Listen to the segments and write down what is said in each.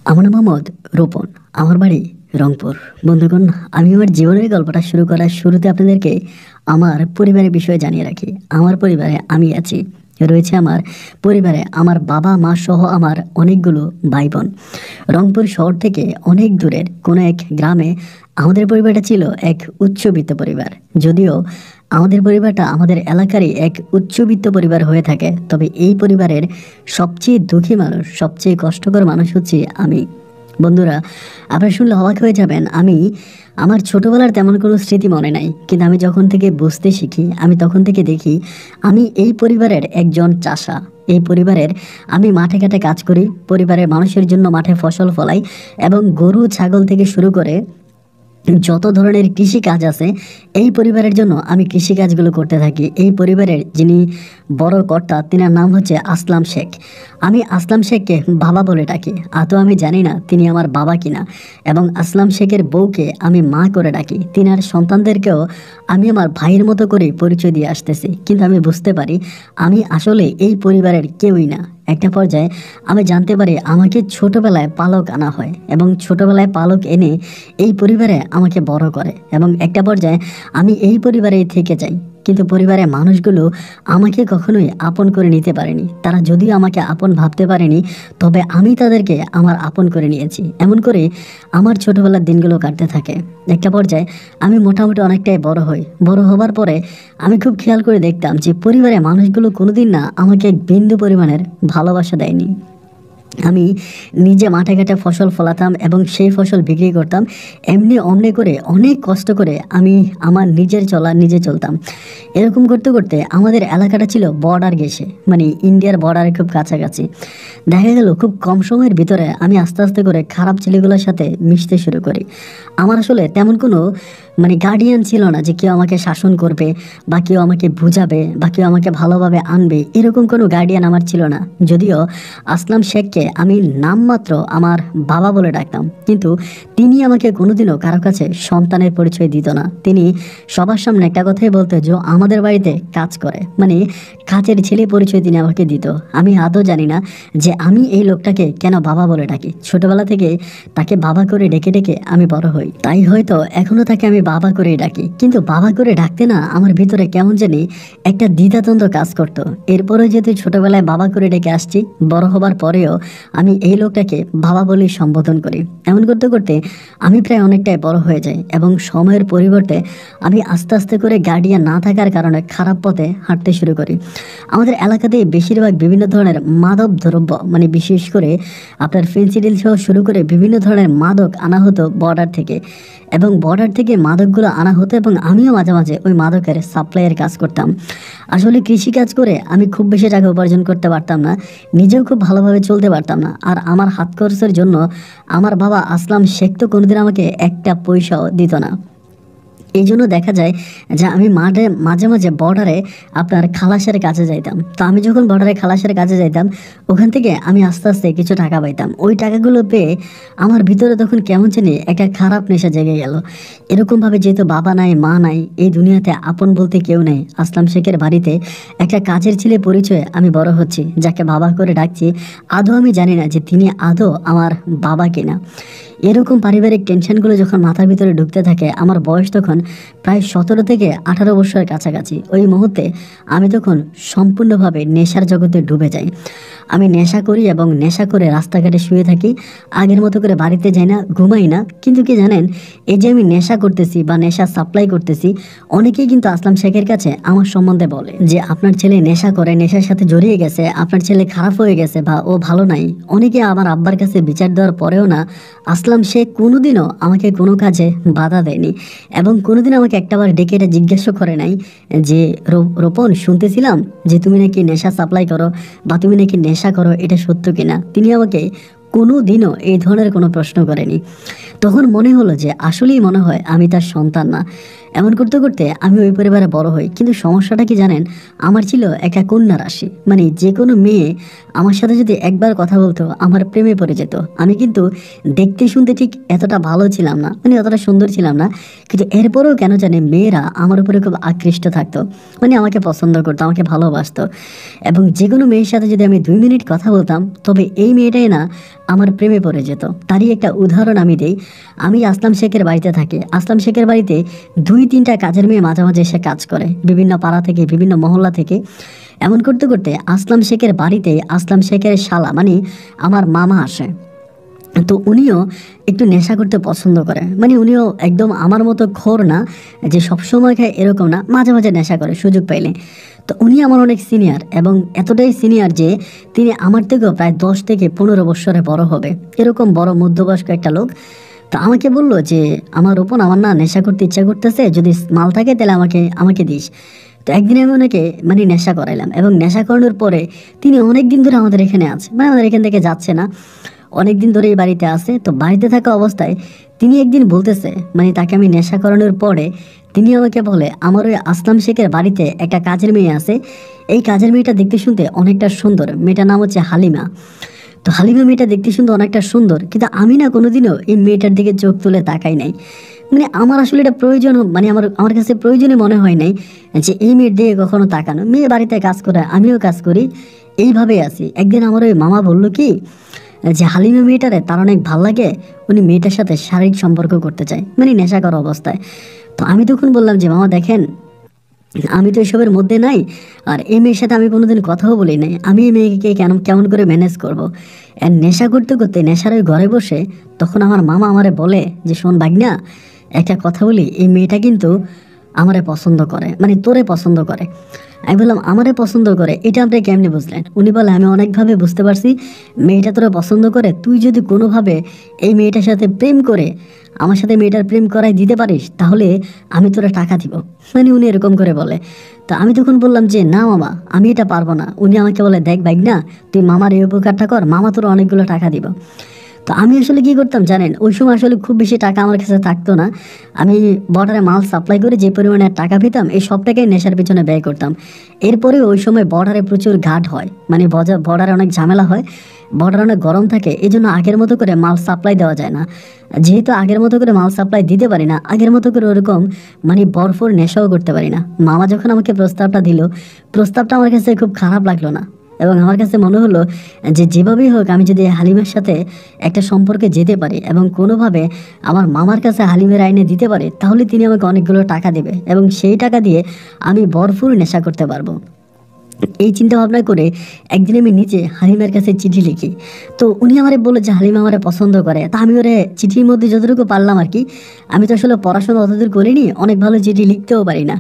আমার নাম মোহাম্মদ রোপন। আমার বাড়ি রংপুর। বন্ধুগণ, আমি আমার জীবনের গল্পটা শুরু করার শুরুতে আপনাদেরকে আমার পরিবারের বিষয়ে জানিয়ে রাখি। আমার পরিবারে আমি আছি, রয়েছে আমার পরিবারে আমার বাবা মা সহ আমার অনেকগুলো ভাই বোন। রংপুর শহর থেকে অনেক দূরের কোনো এক গ্রামে আমাদের পরিবারটা ছিল এক উচ্চবিত্ত পরিবার। যদিও আমাদের পরিবারটা আমাদের এলাকারই এক উচ্চবিত্ত পরিবার হয়ে থাকে, তবে এই পরিবারের সবচেয়ে দুঃখী মানুষ, সবচেয়ে কষ্টকর মানুষ হচ্ছে আমি। বন্ধুরা, আপনারা শুনলে অবাক হয়ে যাবেন, আমার ছোটবেলার তেমন কোনো স্মৃতি মনে নাই, কিন্তু আমি যখন থেকে বুঝতে শিখি আমি তখন থেকে দেখি আমি এই পরিবারের একজন চাষা। এই পরিবারের আমি মাঠে ঘাটে কাজ করি, পরিবারের মানুষের জন্য মাঠে ফসল ফলাই এবং গরু ছাগল থেকে শুরু করে যত ধরনের কৃষি কাজ আছে এই পরিবারের জন্য আমি কৃষি কাজগুলো করতে থাকি। এই পরিবারের যিনি বড় কর্তা, তিনার নাম হচ্ছে আসলাম শেখ। আমি আসলাম শেখকে বাবা বলে ডাকি, আদৌ আমি জানি না তিনি আমার বাবা কিনা। এবং আসলাম শেখের বউকে আমি মা করে ডাকি। তিনার সন্তানদেরকেও আমি আমার ভাইয়ের মতো করে পরিচয় দিয়ে আসতেছি, কিন্তু আমি বুঝতে পারি আমি আসলে এই পরিবারের কেউই না। একটা পর্যায়ে আমি জানতে পারি আমাকে ছোটবেলায় পালক আনা হয় এবং ছোটবেলায় পালক এনে এই পরিবারে আমাকে বড় করে এবং একটা পর্যায়ে আমি এই পরিবারেই থেকে যাই। কিন্তু পরিবারের মানুষগুলো আমাকে কখনোই আপন করে নিতে পারেনি। তারা যদিও আমাকে আপন ভাবতে পারেনি, তবে আমি তাদেরকে আমার আপন করে নিয়েছি। এমন করে আমার ছোটবেলার দিনগুলো কাটতে থাকে। একটা পর্যায়ে আমি মোটামুটি অনেকটাই বড় হই। বড় হবার পরে আমি খুব খেয়াল করে দেখতাম যে পরিবারের মানুষগুলো কোনোদিন না আমাকে এক বিন্দু পরিমাণের ভালোবাসা দেয়নি। আমি নিজে মাঠে ঘাটে ফসল ফলাতাম এবং সেই ফসল বিক্রি করতাম। এমনি অমনি করে অনেক কষ্ট করে আমি আমার নিজের চলা নিজে চলতাম। এরকম করতে করতে আমাদের এলাকাটা ছিল বর্ডার ঘেঁষে, মানে ইন্ডিয়ার বর্ডারের খুব কাছাকাছি। দেখা গেল খুব কম সময়ের ভিতরে আমি আস্তে আস্তে করে খারাপ ছেলেগুলোর সাথে মিশতে শুরু করি। আমার আসলে তেমন কোনো গার্ডিয়ান ছিল না যে কেউ আমাকে শাসন করবে বা কেউ আমাকে বুঝাবে বা কেউ আমাকে ভালোভাবে আনবে, এরকম কোনো গার্ডিয়ান আমার ছিল না। যদিও আসলাম শেখকে আমি নামমাত্র আমার বাবা বলে ডাকতাম, কিন্তু তিনি আমাকে কোনোদিনও কারো কাছে সন্তানের পরিচয় দিত না। তিনি সবার সামনে একটা কথাই বলতো যে আমাদের বাড়িতে কাজ করে, মানে কাজের ছেলে পরিচয় তিনি আমাকে দিত। আমি আদৌ জানি না যে আমি এই লোকটাকে কেন বাবা বলে ডাকি। ছোটবেলা থেকে তাকে বাবা করে ডেকে ডেকে আমি বড় হই, তাই হয়তো এখনো তাকে আমি বাবা করেই ডাকি। কিন্তু বাবা করে ডাকতে না আমার ভিতরে কেমন জানি একটা দ্বিধাদ্বন্দ্ব কাজ করতো। এরপরে যেহেতু ছোটবেলায় বাবা করে ডেকে আসছি, বড় হবার পরেও আমি এই লোকটাকে বাবা বলেই সম্বোধন করি। এমন করতে করতে আমি প্রায় অনেকটাই বড় হয়ে যাই এবং সময়ের পরিবর্তে আমি আস্তে আস্তে করে গার্ডিয়ান না থাকার কারণে খারাপ পথে হাঁটতে শুরু করি। আমাদের এলাকাতে বেশিরভাগ বিভিন্ন ধরনের মাদক দ্রব্য, মানে বিশেষ করে আপনার ফেন্সিডিল সহ শুরু করে বিভিন্ন ধরনের মাদক আনা হতো বর্ডার থেকে, এবং বর্ডার থেকে মাদকগুলো আনা হতো এবং আমিও মাঝে মাঝে ওই মাদকের সাপ্লাইয়ের কাজ করতাম। আসলে কৃষি কাজ করে আমি খুব বেশি টাকা উপার্জন করতে পারতাম না, নিজেও খুব ভালোভাবে চলতে পারতাম না। আর আমার হাত খরচের জন্য আমার বাবা আসলাম শেখ তো কোনোদিন আমাকে একটা পয়সাও দিত না। এই জন্য দেখা যায় যে আমি মাঝে মাঝে বর্ডারে আপনার খালাসের কাছে যাইতাম। তো আমি যখন বর্ডারে খালাসের কাছে যাইতাম, ওখান থেকে আমি আস্তে আস্তে কিছু টাকা পাইতাম। ওই টাকাগুলো পেয়ে আমার ভিতরে তখন কেমন জানি একটা খারাপ নেশা জেগে গেল। এরকমভাবে যেহেতু বাবা নাই মা নাই, এই দুনিয়াতে আপন বলতে কেউ নেই, আসলাম শেখের বাড়িতে একটা কাজের ছেলে পরিচয়ে আমি বড় হচ্ছি, যাকে বাবা করে ডাকছি। আদৌ আমি জানি না যে তিনি আদৌ আমার বাবা কিনা। এরকম পারিবারিক টেনশনগুলো যখন মাথার ভিতরে ঢুকতে থাকে, আমার বয়স তখন প্রায় 17 থেকে 18 বছরের কাছাকাছি। ওই মুহূর্তে আমি তখন সম্পূর্ণভাবে নেশার জগতে ডুবে যাই। আমি নেশা করি এবং নেশা করে রাস্তাঘাটে শুয়ে থাকি। আগের মতো করে বাড়িতে যাই না, ঘুমাই না। কিন্তু কি জানেন, এই যে আমি নেশা করতেছি বা নেশা সাপ্লাই করতেছি, অনেকেই কিন্তু আসলাম শেখের কাছে আমার সম্বন্ধে বলে যে আপনার ছেলে নেশা করে, নেশার সাথে জড়িয়ে গেছে, আপনার ছেলে খারাপ হয়ে গেছে বা ও ভালো নাই। অনেকে আমার আব্বার কাছে বিচার দেওয়ার পরেও না আসলাম শেখ কোনোদিনও আমাকে কোনো কাজে বাধা দেয়নি এবং কোনোদিন আমাকে একটাবার ডেকে এটা জিজ্ঞাসা করে নাই যে রোপন, শুনতেছিলাম যে তুমি নাকি নেশা সাপ্লাই করো বা তুমি নাকি নেশা করো, এটা সত্য কিনা। তিনি আমাকে কোনো দিনও এই ধরনের কোনো প্রশ্ন করেনি। তখন মনে হলো যে আসলেই মনে হয় আমি তার সন্তান না। এমন করতে করতে আমি ওই পরিবারে বড় হই, কিন্তু সমস্যাটা কি জানেন, আমার ছিল একটা কন্যা রাশি। মানে যে কোনো মেয়ে আমার সাথে যদি একবার কথা বলতো আমার প্রেমে পড়ে যেত। আমি কিন্তু দেখতে শুনতে ঠিক এতটা ভালো ছিলাম না, মানে অতটা সুন্দর ছিলাম না, কিন্তু এরপরেও কেন জানে মেয়েরা আমার উপরে খুব আকৃষ্ট থাকতো, মানে আমাকে পছন্দ করতো, আমাকে ভালোবাসতো। এবং যে কোনো মেয়ের সাথে যদি আমি 2 মিনিট কথা বলতাম তবে এই মেয়েটাই না আমার প্রেমে পড়ে যেত। তারই একটা উদাহরণ আমি দেই। আমি আসলাম শেখের বাড়িতে থাকি। আসলাম শেখের বাড়িতে 2-3টা কাজের মেয়ে মাঝে মাঝে এসে কাজ করে, বিভিন্ন পাড়া থেকে, বিভিন্ন মহল্লা থেকে। এমন করতে করতে আসলাম শেখের বাড়িতে আসলাম শেখের শালা মানে আমার মামা আসে। তো উনিও একটু নেশা করতে পছন্দ করে, মানে উনিও একদম আমার মতো খোর না যে সবসময় খায় এরকম না, মাঝে মাঝে নেশা করে সুযোগ পাইলে। তো উনি আমার অনেক সিনিয়র, এবং এতটাই সিনিয়র যে তিনি আমার থেকেও প্রায় 10 থেকে 15 বছরে বড় হবে, এরকম বড় মধ্যবয়স্ক একটা লোক। তো আমাকে বললো যে আমার ওপর আমার না নেশা করতে ইচ্ছা করতেছে, যদি মাল থাকে তাহলে আমাকে আমাকে দিস। তো একদিন আমি ওনাকে মানে নেশা করাইলাম, এবং নেশা করানোর পরে তিনি অনেক দিন ধরে আমাদের এখানে আছে, মানে আমাদের এখান থেকে যাচ্ছে না, অনেক দিন ধরে এই বাড়িতে আছে। তো বাড়িতে থাকা অবস্থায় তিনি একদিন বলতেছে, মানে তাকে আমি নেশা করানোর পরে তিনি আমাকে বলে আমার ওই আসলাম শেখের বাড়িতে একটা কাজের মেয়ে আছে, এই কাজের মেয়েটা দেখতে শুনতে অনেকটা সুন্দর, মেয়েটার নাম হচ্ছে হালিমা। তো হালিমা মেয়েটা দেখতে শুনতে অনেকটা সুন্দর, কিন্তু আমি না কোনোদিনও এই মেয়েটার দিকে চোখ তুলে তাকাই নাই। মানে আমার আসলে এটা প্রয়োজন, মানে আমার আমার কাছে প্রয়োজনই মনে হয় নাই যে এই মেয়ের দিকে কখনো তাকানো। মেয়ে বাড়িতে কাজ করে, আমিও কাজ করি, এইভাবেই আছি। একদিন আমার ওই মামা বলল কি যে হালিমা মেয়েটারে তার অনেক ভাল লাগে, উনি মেয়েটার সাথে শারীরিক সম্পর্ক করতে চায়, মানে নেশা করা অবস্থায়। তো আমি তখন বললাম যে মামা দেখেন, আমি তো এসবের মধ্যে নাই, আর এই মেয়ের সাথে আমি কোনোদিন কথাও বলি নাই, আমি এই মেয়েকে কেমন করে ম্যানেজ করব। আর নেশা করতে করতে নেশার ওই ঘরে বসে তখন আমার মামা আমারে বলে যে শোন ভাগনা, একটা কথা বলি, এই মেয়েটা কিন্তু আমারে পছন্দ করে, মানে তোরে পছন্দ করে। আমি বললাম আমারে পছন্দ করে এটা আপনি কেমনে বুঝলেন? উনি বলে আমি অনেকভাবে বুঝতে পারছি, মেয়েটা তোরা পছন্দ করে, তুই যদি কোনোভাবে এই মেয়েটার সাথে প্রেম করে আমার সাথে মেয়েটার প্রেম করাই দিতে পারিস তাহলে আমি তোরা টাকা দিব, মানে উনি এরকম করে বলে। তো আমি তখন বললাম যে না মামা, আমি এটা পারবো না। উনি আমাকে বলে দেখ ভাই না, তুই মামার এই উপকারটা কর, মামা তোর অনেকগুলো টাকা দিব। তো আমি আসলে কি করতাম জানেন, ওই সময় আসলে খুব বেশি টাকা আমার কাছে থাকতো না। আমি বর্ডারে মাল সাপ্লাই করে যে পরিমাণে টাকা পেতাম এই সব টাকাই নেশার পিছনে ব্যয় করতাম। এরপরে ওই সময় বর্ডারে প্রচুর ঘাট হয়, মানে বর্ডারে অনেক ঝামেলা হয়, বর্ডার অনেক গরম থাকে, এই জন্য আগের মতো করে মাল সাপ্লাই দেওয়া যায় না। যেহেতু আগের মতো করে মাল সাপ্লাই দিতে পারি না, আগের মতো করে ওরকম মানে বরফর নেশাও করতে পারি না। মামা যখন আমাকে প্রস্তাবটা দিল, প্রস্তাবটা আমার কাছে খুব খারাপ লাগলো না, এবং আমার কাছে মনে হলো যে যেভাবেই হোক আমি যদি হালিমের সাথে একটা সম্পর্কে যেতে পারি এবং কোনোভাবে আমার মামার কাছে হালিমের আইনে দিতে পারি, তাহলে তিনি আমাকে অনেকগুলো টাকা দেবে, এবং সেই টাকা দিয়ে আমি ভরপুর নেশা করতে পারবো। এই চিন্তা ভাবনা করে একদিন আমি নিচে হালিমার কাছে চিঠি লিখি। তো উনি আমারে বলে যে হালিমা আমারে পছন্দ করে। তা আমি ওরে চিঠির মধ্যে যতটুকু পারলাম আর কি, আমি তো আসলে পড়াশোনা অতদূর করিনি, অনেক ভালো চিঠি লিখতেও পারি না,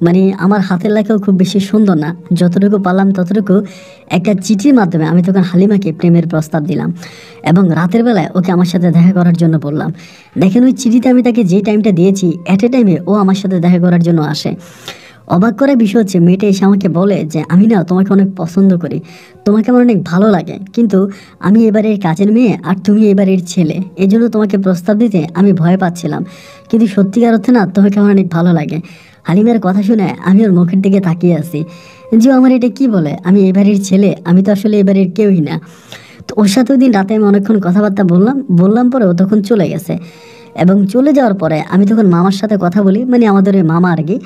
মানে আমার হাতের লেখাও খুব বেশি সুন্দর না, যতটুকু পারলাম ততটুকু একটা চিঠির মাধ্যমে আমি তখন হালিমাকে প্রেমের প্রস্তাব দিলাম, এবং রাতের বেলায় ওকে আমার সাথে দেখা করার জন্য বললাম। দেখেন ওই চিঠিতে আমি তাকে যে টাইমটা দিয়েছি, অ্যাট এ টাইমে ও আমার সাথে দেখা করার জন্য আসে। অবাক করার বিষয় হচ্ছে মেয়েটা এসে আমাকে বলে যে আমি না তোমাকে অনেক পছন্দ করি, তোমাকে আমার অনেক ভালো লাগে, কিন্তু আমি এবারের কাজের মেয়ে আর তুমি এবারের ছেলে, এই জন্য তোমাকে প্রস্তাব দিতে আমি ভয় পাচ্ছিলাম, কিন্তু সত্যিকার অর্থে না তোমাকে আমার অনেক ভালো লাগে। হালিমার কথা শুনে আমি ওর মুখের দিকে তাকিয়ে আছি যে আমার এটা কি বলে, আমি এবারের ছেলে, আমি তো আসলে এবারের কেউই না। তো ওর সাথে ওই দিন রাতে আমি অনেকক্ষণ কথাবার্তা বললাম পরে ও তখন চলে গেছে, এবং চলে যাওয়ার পরে আমি তখন মামার সাথে কথা বলি, মানে আমাদের ওই মামা আর কি।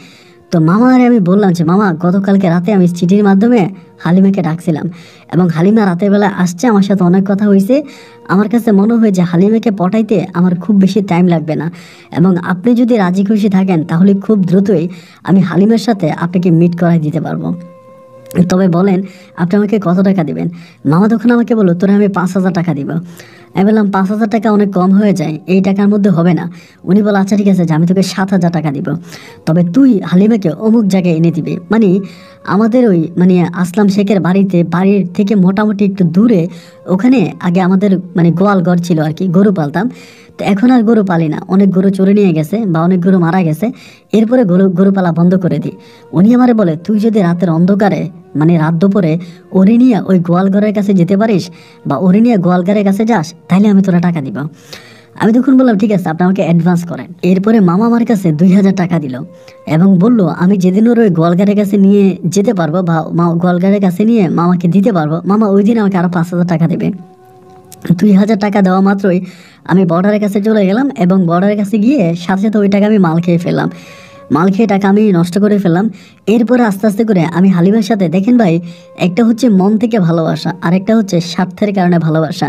তো মামা আরে আমি বললাম যে মামা গতকালকে রাতে আমি চিঠির মাধ্যমে হালিমাকে ডাকছিলাম, এবং হালিমা রাতের বেলা আসছে, আমার সাথে অনেক কথা হয়েছে, আমার কাছে মনে হয় যে হালিমাকে পটাইতে আমার খুব বেশি টাইম লাগবে না, এবং আপনি যদি রাজি খুশি থাকেন তাহলে খুব দ্রুতই আমি হালিমার সাথে আপনাকে মিট করাই দিতে পারবো। তবে বলেন আপনি আমাকে কত টাকা দিবেন? মামা তখন আমাকে বললো তোরা আমি 5,000 টাকা দিব। আমি বললাম 5,000 টাকা অনেক কম হয়ে যায়, এই টাকার মধ্যে হবে না। উনি বলে আচ্ছা ঠিক আছে, যে আমি তোকে 7,000 টাকা দিব, তবে তুই হালিমাকে অমুক জায়গায় এনে দিবি, মানে আমাদের ওই মানে আসলাম শেখের বাড়ির থেকে মোটামুটি একটু দূরে, ওখানে আগে আমাদের মানে গোয়াল ঘর ছিল আর কি, গরু পালতাম। তো এখন আর গরু পালি না, অনেক গরু চড়ে নিয়ে গেছে বা অনেক গরু মারা গেছে, এরপরে গরু পালা বন্ধ করে দিই। উনি আমারে বলে তুই যদি রাতের অন্ধকারে মানে রাত দুপুরে ওরে নিয়ে ওই গোয়ালঘরের কাছে যেতে পারিস বা ওরে নিয়ে গোয়ালঘরের কাছে যাস, তাহলে আমি তোরা টাকা দিব। আমি তখন বললাম ঠিক আছে, আপনি আমাকে অ্যাডভান্স করেন। এরপরে মামা আমার কাছে 2000 টাকা দিল এবং বলল আমি যেদিন ওর ওই গোয়ালঘাটের কাছে নিয়ে যেতে পারবো বা গোয়ালঘাটের কাছে নিয়ে মামাকে দিতে পারবো, মামা ওই দিন আমাকে আরও 5000 টাকা দেবে। 2000 টাকা দেওয়া মাত্রই আমি বর্ডারের কাছে চলে গেলাম এবং বর্ডারের কাছে গিয়ে সাথে সাথে ওই টাকা আমি মাল খেয়ে ফেললাম। মাল খেয়ে টাকা আমি নষ্ট করে ফেললাম। এরপরে আস্তে আস্তে করে আমি হালিমার সাথে, দেখেন ভাই, একটা হচ্ছে মন থেকে ভালোবাসা আর একটা হচ্ছে স্বার্থের কারণে ভালোবাসা।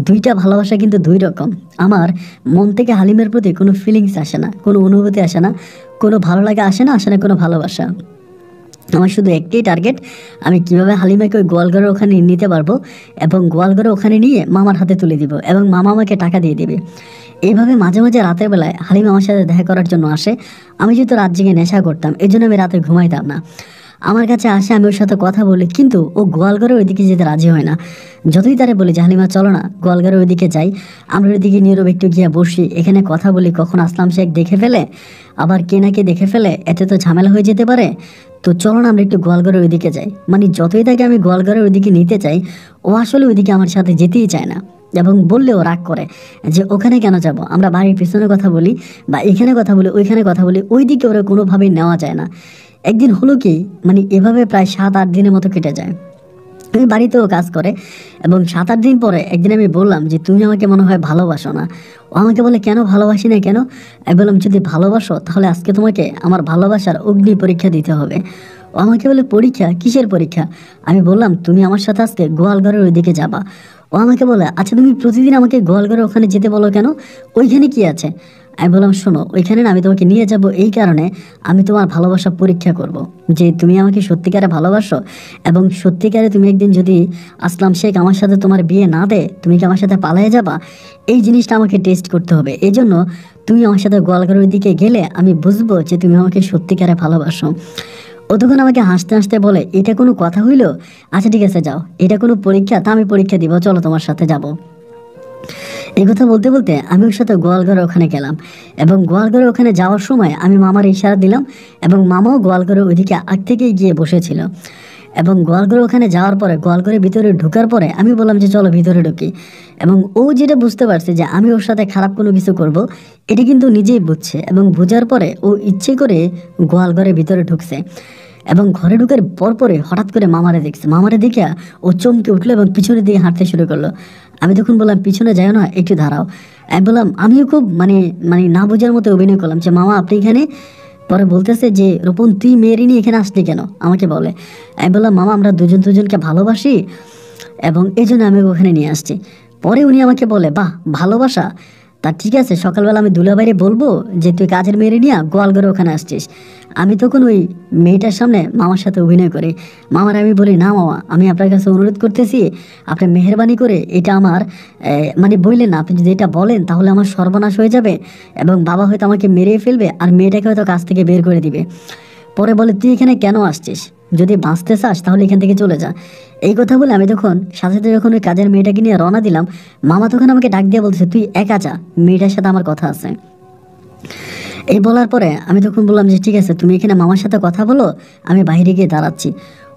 দুইটা ভালোবাসা কিন্তু দুই রকম। আমার মন থেকে হালিমের প্রতি কোনো ফিলিংস আসে না, কোনো অনুভূতি আসে না, কোনো ভালো লাগা আসে না কোনো ভালোবাসা। আমার শুধু একটাই টার্গেট, আমি কিভাবে হালিমাকে ওই গোয়ালঘরের ওখানে নিতে পারবো এবং গোয়ালঘরের ওখানে নিয়ে মামার হাতে তুলে দিব এবং মামা আমাকে টাকা দিয়ে দেবে। এইভাবে মাঝে মাঝে রাতের বেলায় হালিমা আমার সাথে দেখা করার জন্য আসে। আমি যেহেতু রাত জেগে নেশা করতাম, এই জন্য আমি রাতে ঘুমাইতাম না। আমার কাছে আসে, আমি ওর সাথে কথা বলি, কিন্তু ও গোয়ালঘরের ওইদিকে যেতে রাজি হয় না। যতই তারে বলি যে হালিমা চলো না গোয়ালঘরের ওইদিকে যাই, আমরা ওইদিকে নীরব একটু গিয়ে বসি, এখানে কথা বলি, কখন আসলাম শেখ দেখে ফেলে, আবার কে নাকি দেখে ফেলে, এতে তো ঝামেলা হয়ে যেতে পারে, তো চলো না আমরা একটু গোয়ালঘরের ওইদিকে যাই। মানে যতই তাকে আমি গোয়ালঘরের ওইদিকে নিতে চাই, ও আসলে ওইদিকে আমার সাথে যেতেই চায় না এবং বললেও রাগ করে যে ওখানে কেন যাব, আমরা বাড়ির পিছনে কথা বলি বা এখানে কথা বলি, ওইখানে কথা বলি, ওই দিকে ওরা কোনোভাবেই নেওয়া যায় না। একদিন হলো কি, মানে এভাবে প্রায় 7-8 দিনের মতো কেটে যায়। আমি বাড়িতেও কাজ করে এবং 7-8 দিন পরে একদিন আমি বললাম যে তুমি আমাকে মনে হয় ভালোবাসো না। ও আমাকে বলে কেন ভালোবাসি না কেন? আমি বললাম যদি ভালোবাসো তাহলে আজকে তোমাকে আমার ভালোবাসার অগ্নি পরীক্ষা দিতে হবে। ও আমাকে বলে পরীক্ষা? কিসের পরীক্ষা? আমি বললাম তুমি আমার সাথে আজকে গোয়ালঘরের ওইদিকে যাবা। ও আমাকে বলে আচ্ছা তুমি প্রতিদিন আমাকে গোয়ালঘরের ওখানে যেতে বলো কেন, ওইখানে কি আছে? আমি বললাম শোনো, ওইখানে না আমি তোমাকে নিয়ে যাব এই কারণে আমি তোমার ভালোবাসা পরীক্ষা করব যে তুমি আমাকে সত্যিকারে ভালোবাসো এবং সত্যিকারে তুমি একদিন যদি আসলাম শেখ আমার সাথে তোমার বিয়ে না দেয়, তুমি কি আমার সাথে পালিয়ে যাবা? এই জিনিসটা আমাকে টেস্ট করতে হবে। এই জন্য তুমি আমার সাথে গোয়ালঘরের দিকে গেলে আমি বুঝবো যে তুমি আমাকে সত্যিকারে ভালোবাসো। ও তখন আমাকে হাসতে হাসতে বলে এটা কোনো কথা হইলো? আচ্ছা ঠিক আছে যাও, এটা কোনো পরীক্ষা? তা আমি পরীক্ষা দিব, চলো তোমার সাথে যাব। এই কথা বলতে বলতে আমি ওর সাথে গোয়ালঘরের ওখানে গেলাম এবং গোয়ালঘরের ওখানে যাওয়ার সময় আমি মামার ইশারা দিলাম এবং মামাও গোয়ালঘরের ওইদিকে আগ থেকেই গিয়ে বসেছিল। এবং গোয়ালঘরের ওখানে যাওয়ার পরে গোয়ালঘরের ভিতরে ঢোকার পরে আমি বললাম যে চলো ভিতরে ঢুকি, এবং ও যেটা বুঝতে পারছে যে আমি ওর সাথে খারাপ কোনো কিছু করব, এটা কিন্তু নিজেই বুঝছে এবং বোঝার পরে ও ইচ্ছে করে গোয়ালঘরের ভিতরে ঢুকছে এবং ঘরে ঢুকার পরপরে হঠাৎ করে মামারে দেখছে। মামারে দেখে ও চমকে উঠলো এবং পিছনের দিকে হাঁটতে শুরু করলো। আমি তখন বললাম পিছনে যাও না, একটু দাঁড়াও। আমি বললাম, আমিও খুব মানে মানে না বোঝার মতো অভিনয় করলাম যে মামা আপনি এখানে? পরে বলতেছে যে রোপণ তুই মেয়েরই নিয়ে এখানে আসলি কেন, আমাকে বলে। আমি বললাম মামা আমরা দুজন দুজনকে ভালোবাসি এবং এই জন্য আমি ওখানে নিয়ে আসছি। পরে উনি আমাকে বলে বাহ ভালোবাসা, তা ঠিক আছে সকালবেলা আমি দুলাভাইরে বলবো যে তুই কাজের মেয়েরে নিয়ে গোয়ালঘরে ওখানে আসছিস। আমি তখন ওই মেয়েটার সামনে মামার সাথে অভিনয় করি। মামার আমি বলি না মামা, আমি আপনার কাছে অনুরোধ করতেছি, আপনি মেহেরবানি করে এটা আমার মানে বললেন না, আপনি যদি এটা বলেন তাহলে আমার সর্বনাশ হয়ে যাবে এবং বাবা হয়তো আমাকে মেরে ফেলবে আর মেয়েটাকে হয়তো কাজ থেকে বের করে দিবে। পরে বলে তুই এখানে কেন আসছিস, যদি বাঁচতে চাস তাহলে এখান থেকে চলে যা। এই কথা বলে আমি তখন সাথে সাথে যখন ওই কাজের মেয়েটাকে নিয়ে রওনা দিলাম, মামা তখন আমাকে ডাক দিয়ে বলছে তুই একা যা, মেয়েটার সাথে আমার কথা আছে। এই বলার পরে আমি তখন বললাম যে ঠিক আছে তুমি এখানে মামার সাথে কথা বলো, আমি বাইরে গিয়ে দাঁড়াচ্ছি।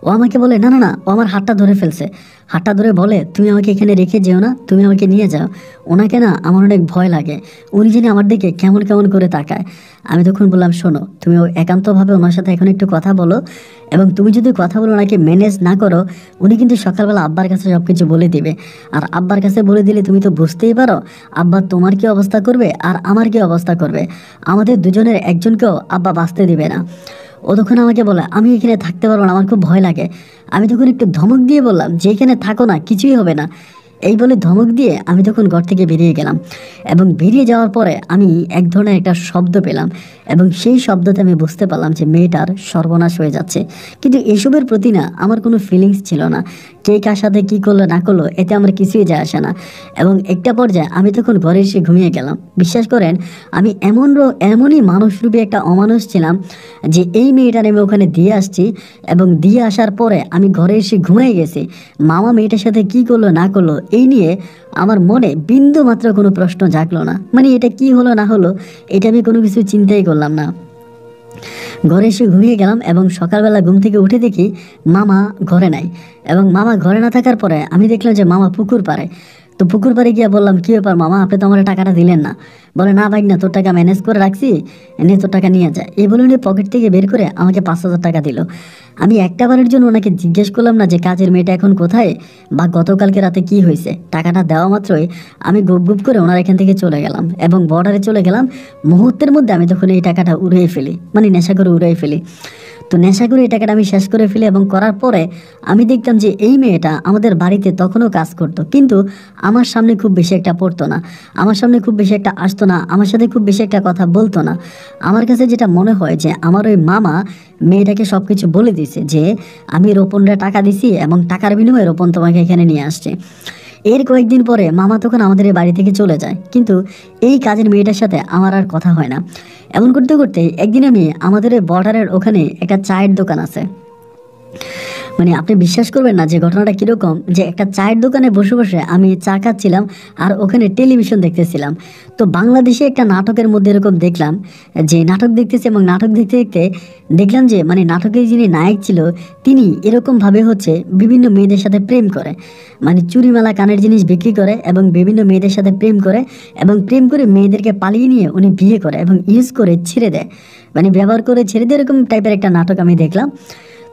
ও আমাকে বলে না না না, ও আমার হাতটা ধরে ফেলছে। হাতটা ধরে বলে তুমি আমাকে এখানে রেখে যেও না, তুমি আমাকে নিয়ে যাও। ওনাকে না আমার অনেক ভয় লাগে, উনি যিনি আমার দিকে কেমন কেমন করে তাকায়। আমি তখন বললাম শোনো, তুমি একান্তভাবে ওনার সাথে এখন একটু কথা বলো এবং তুমি যদি কথা বলে ওনাকে ম্যানেজ না করো, উনি কিন্তু সকালবেলা আব্বার কাছে সব কিছু বলে দিবে। আর আব্বার কাছে বলে দিলে তুমি তো বুঝতেই পারো আব্বা তোমার কি অবস্থা করবে আর আমার কি অবস্থা করবে। আমাদের দুজনের একজনকেও আব্বা বাঁচতে দিবে না। ও তখন আমাকে বলে আমি এখানে থাকতে পারবো না, আমার খুব ভয় লাগে। আমি তখন একটু ধমক দিয়ে বললাম যে এখানে থাকো না, কিছুই হবে না। এই বলে ধমক দিয়ে আমি তখন ঘর থেকে বেরিয়ে গেলাম এবং বেরিয়ে যাওয়ার পরে আমি এক ধরনের একটা শব্দ পেলাম এবং সেই শব্দতে আমি বুঝতে পারলাম যে মেয়েটার সর্বনাশ হয়ে যাচ্ছে। কিন্তু এসবের প্রতি না আমার কোনো ফিলিংস ছিল না, কে কার সাথে কী করলো না করলো এতে আমার কিছুই যায় আসে না। এবং একটা পর্যায়ে আমি তখন ঘরে এসে ঘুমিয়ে গেলাম। বিশ্বাস করেন আমি এমনই মানুষরূপী একটা অমানুষ ছিলাম যে এই মেয়েটার আমি ওখানে দিয়ে আসছি এবং দিয়ে আসার পরে আমি ঘরে এসে ঘুমিয়ে গেছি। মামা মেয়েটার সাথে কী করলো না করলো এই নিয়ে আমার মনে বিন্দু মাত্র কোনো প্রশ্ন জাগলো না। মানে এটা কি হলো না হলো এটা আমি কোনো কিছু চিন্তাই করলাম না। ঘরে এসে ঘুমিয়ে গেলাম এবং সকালবেলা ঘুম থেকে উঠে দেখি মামা ঘরে নাই। এবং মামা ঘরে না থাকার পরে আমি দেখলাম যে মামা পুকুর পাড়ে। তো পুকুর পাড়ে গিয়ে বললাম, কী ব্যাপার মামা, আপনি তো আমার টাকাটা দিলেন না। বলে, না ভাই না, তোর টাকা ম্যানেজ করে রাখছি, নে তোর টাকা নিয়ে যায়। এই বলে উনি পকেট থেকে বের করে আমাকে 5,000 টাকা দিল। আমি একটা বারের জন্য ওনাকে জিজ্ঞেস করলাম না যে কাজের মেয়েটা এখন কোথায় বা গতকালকে রাতে কি হয়েছে। টাকাটা দেওয়া মাত্রই আমি গুপ গুপ করে ওনার এখান থেকে চলে গেলাম এবং বর্ডারে চলে গেলাম। মুহূর্তের মধ্যে আমি তখন এই টাকাটা উড়িয়ে ফেলি, মানে নেশা করে উড়িয়ে ফেলি। তো নেশা করে এই টাকাটা আমি শেষ করে ফেলি এবং করার পরে আমি দেখতাম যে এই মেয়েটা আমাদের বাড়িতে তখনও কাজ করতো, কিন্তু আমার সামনে খুব বেশি একটা পড়তো না, আমার সামনে খুব বেশি একটা আসতো না, আমার সাথে খুব বেশি একটা কথা বলতো না। আমার কাছে যেটা মনে হয় যে আমার ওই মামা মেয়েটাকে সব কিছু বলে দিছে যে আমি রোপণরা টাকা দিছি এবং টাকার বিনিময়ে রোপণ তোমাকে এখানে নিয়ে আসছে। এর কয়েকদিন পরে মামা তখন আমাদের এই বাড়ি থেকে চলে যায়, কিন্তু এই কাজের মেয়েটার সাথে আমার আর কথা হয় না। এমন করতে করতে একদিন আমি আমাদের বর্ডারের ওখানে একটা চায়ের দোকান আছে, মানে আপনি বিশ্বাস করবেন না যে ঘটনাটা কীরকম, যে একটা চায়ের দোকানে বসে বসে আমি চা খাচ্ছিলাম আর ওখানে টেলিভিশন দেখতেছিলাম। তো বাংলাদেশে একটা নাটকের মধ্যে এরকম দেখলাম যে নাটক দেখতেছে এবং নাটক দেখতে দেখতে দেখলাম যে মানে নাটকের যিনি নায়ক ছিল তিনি এরকমভাবে হচ্ছে বিভিন্ন মেয়েদের সাথে প্রেম করে, মানে চুরিমালা কানের জিনিস বিক্রি করে এবং বিভিন্ন মেয়েদের সাথে প্রেম করে এবং প্রেম করে মেয়েদেরকে পালিয়ে নিয়ে উনি বিয়ে করে এবং ইউজ করে ছেড়ে দেয়, মানে ব্যবহার করে ছেড়ে দেয়, এরকম টাইপের একটা নাটক আমি দেখলাম।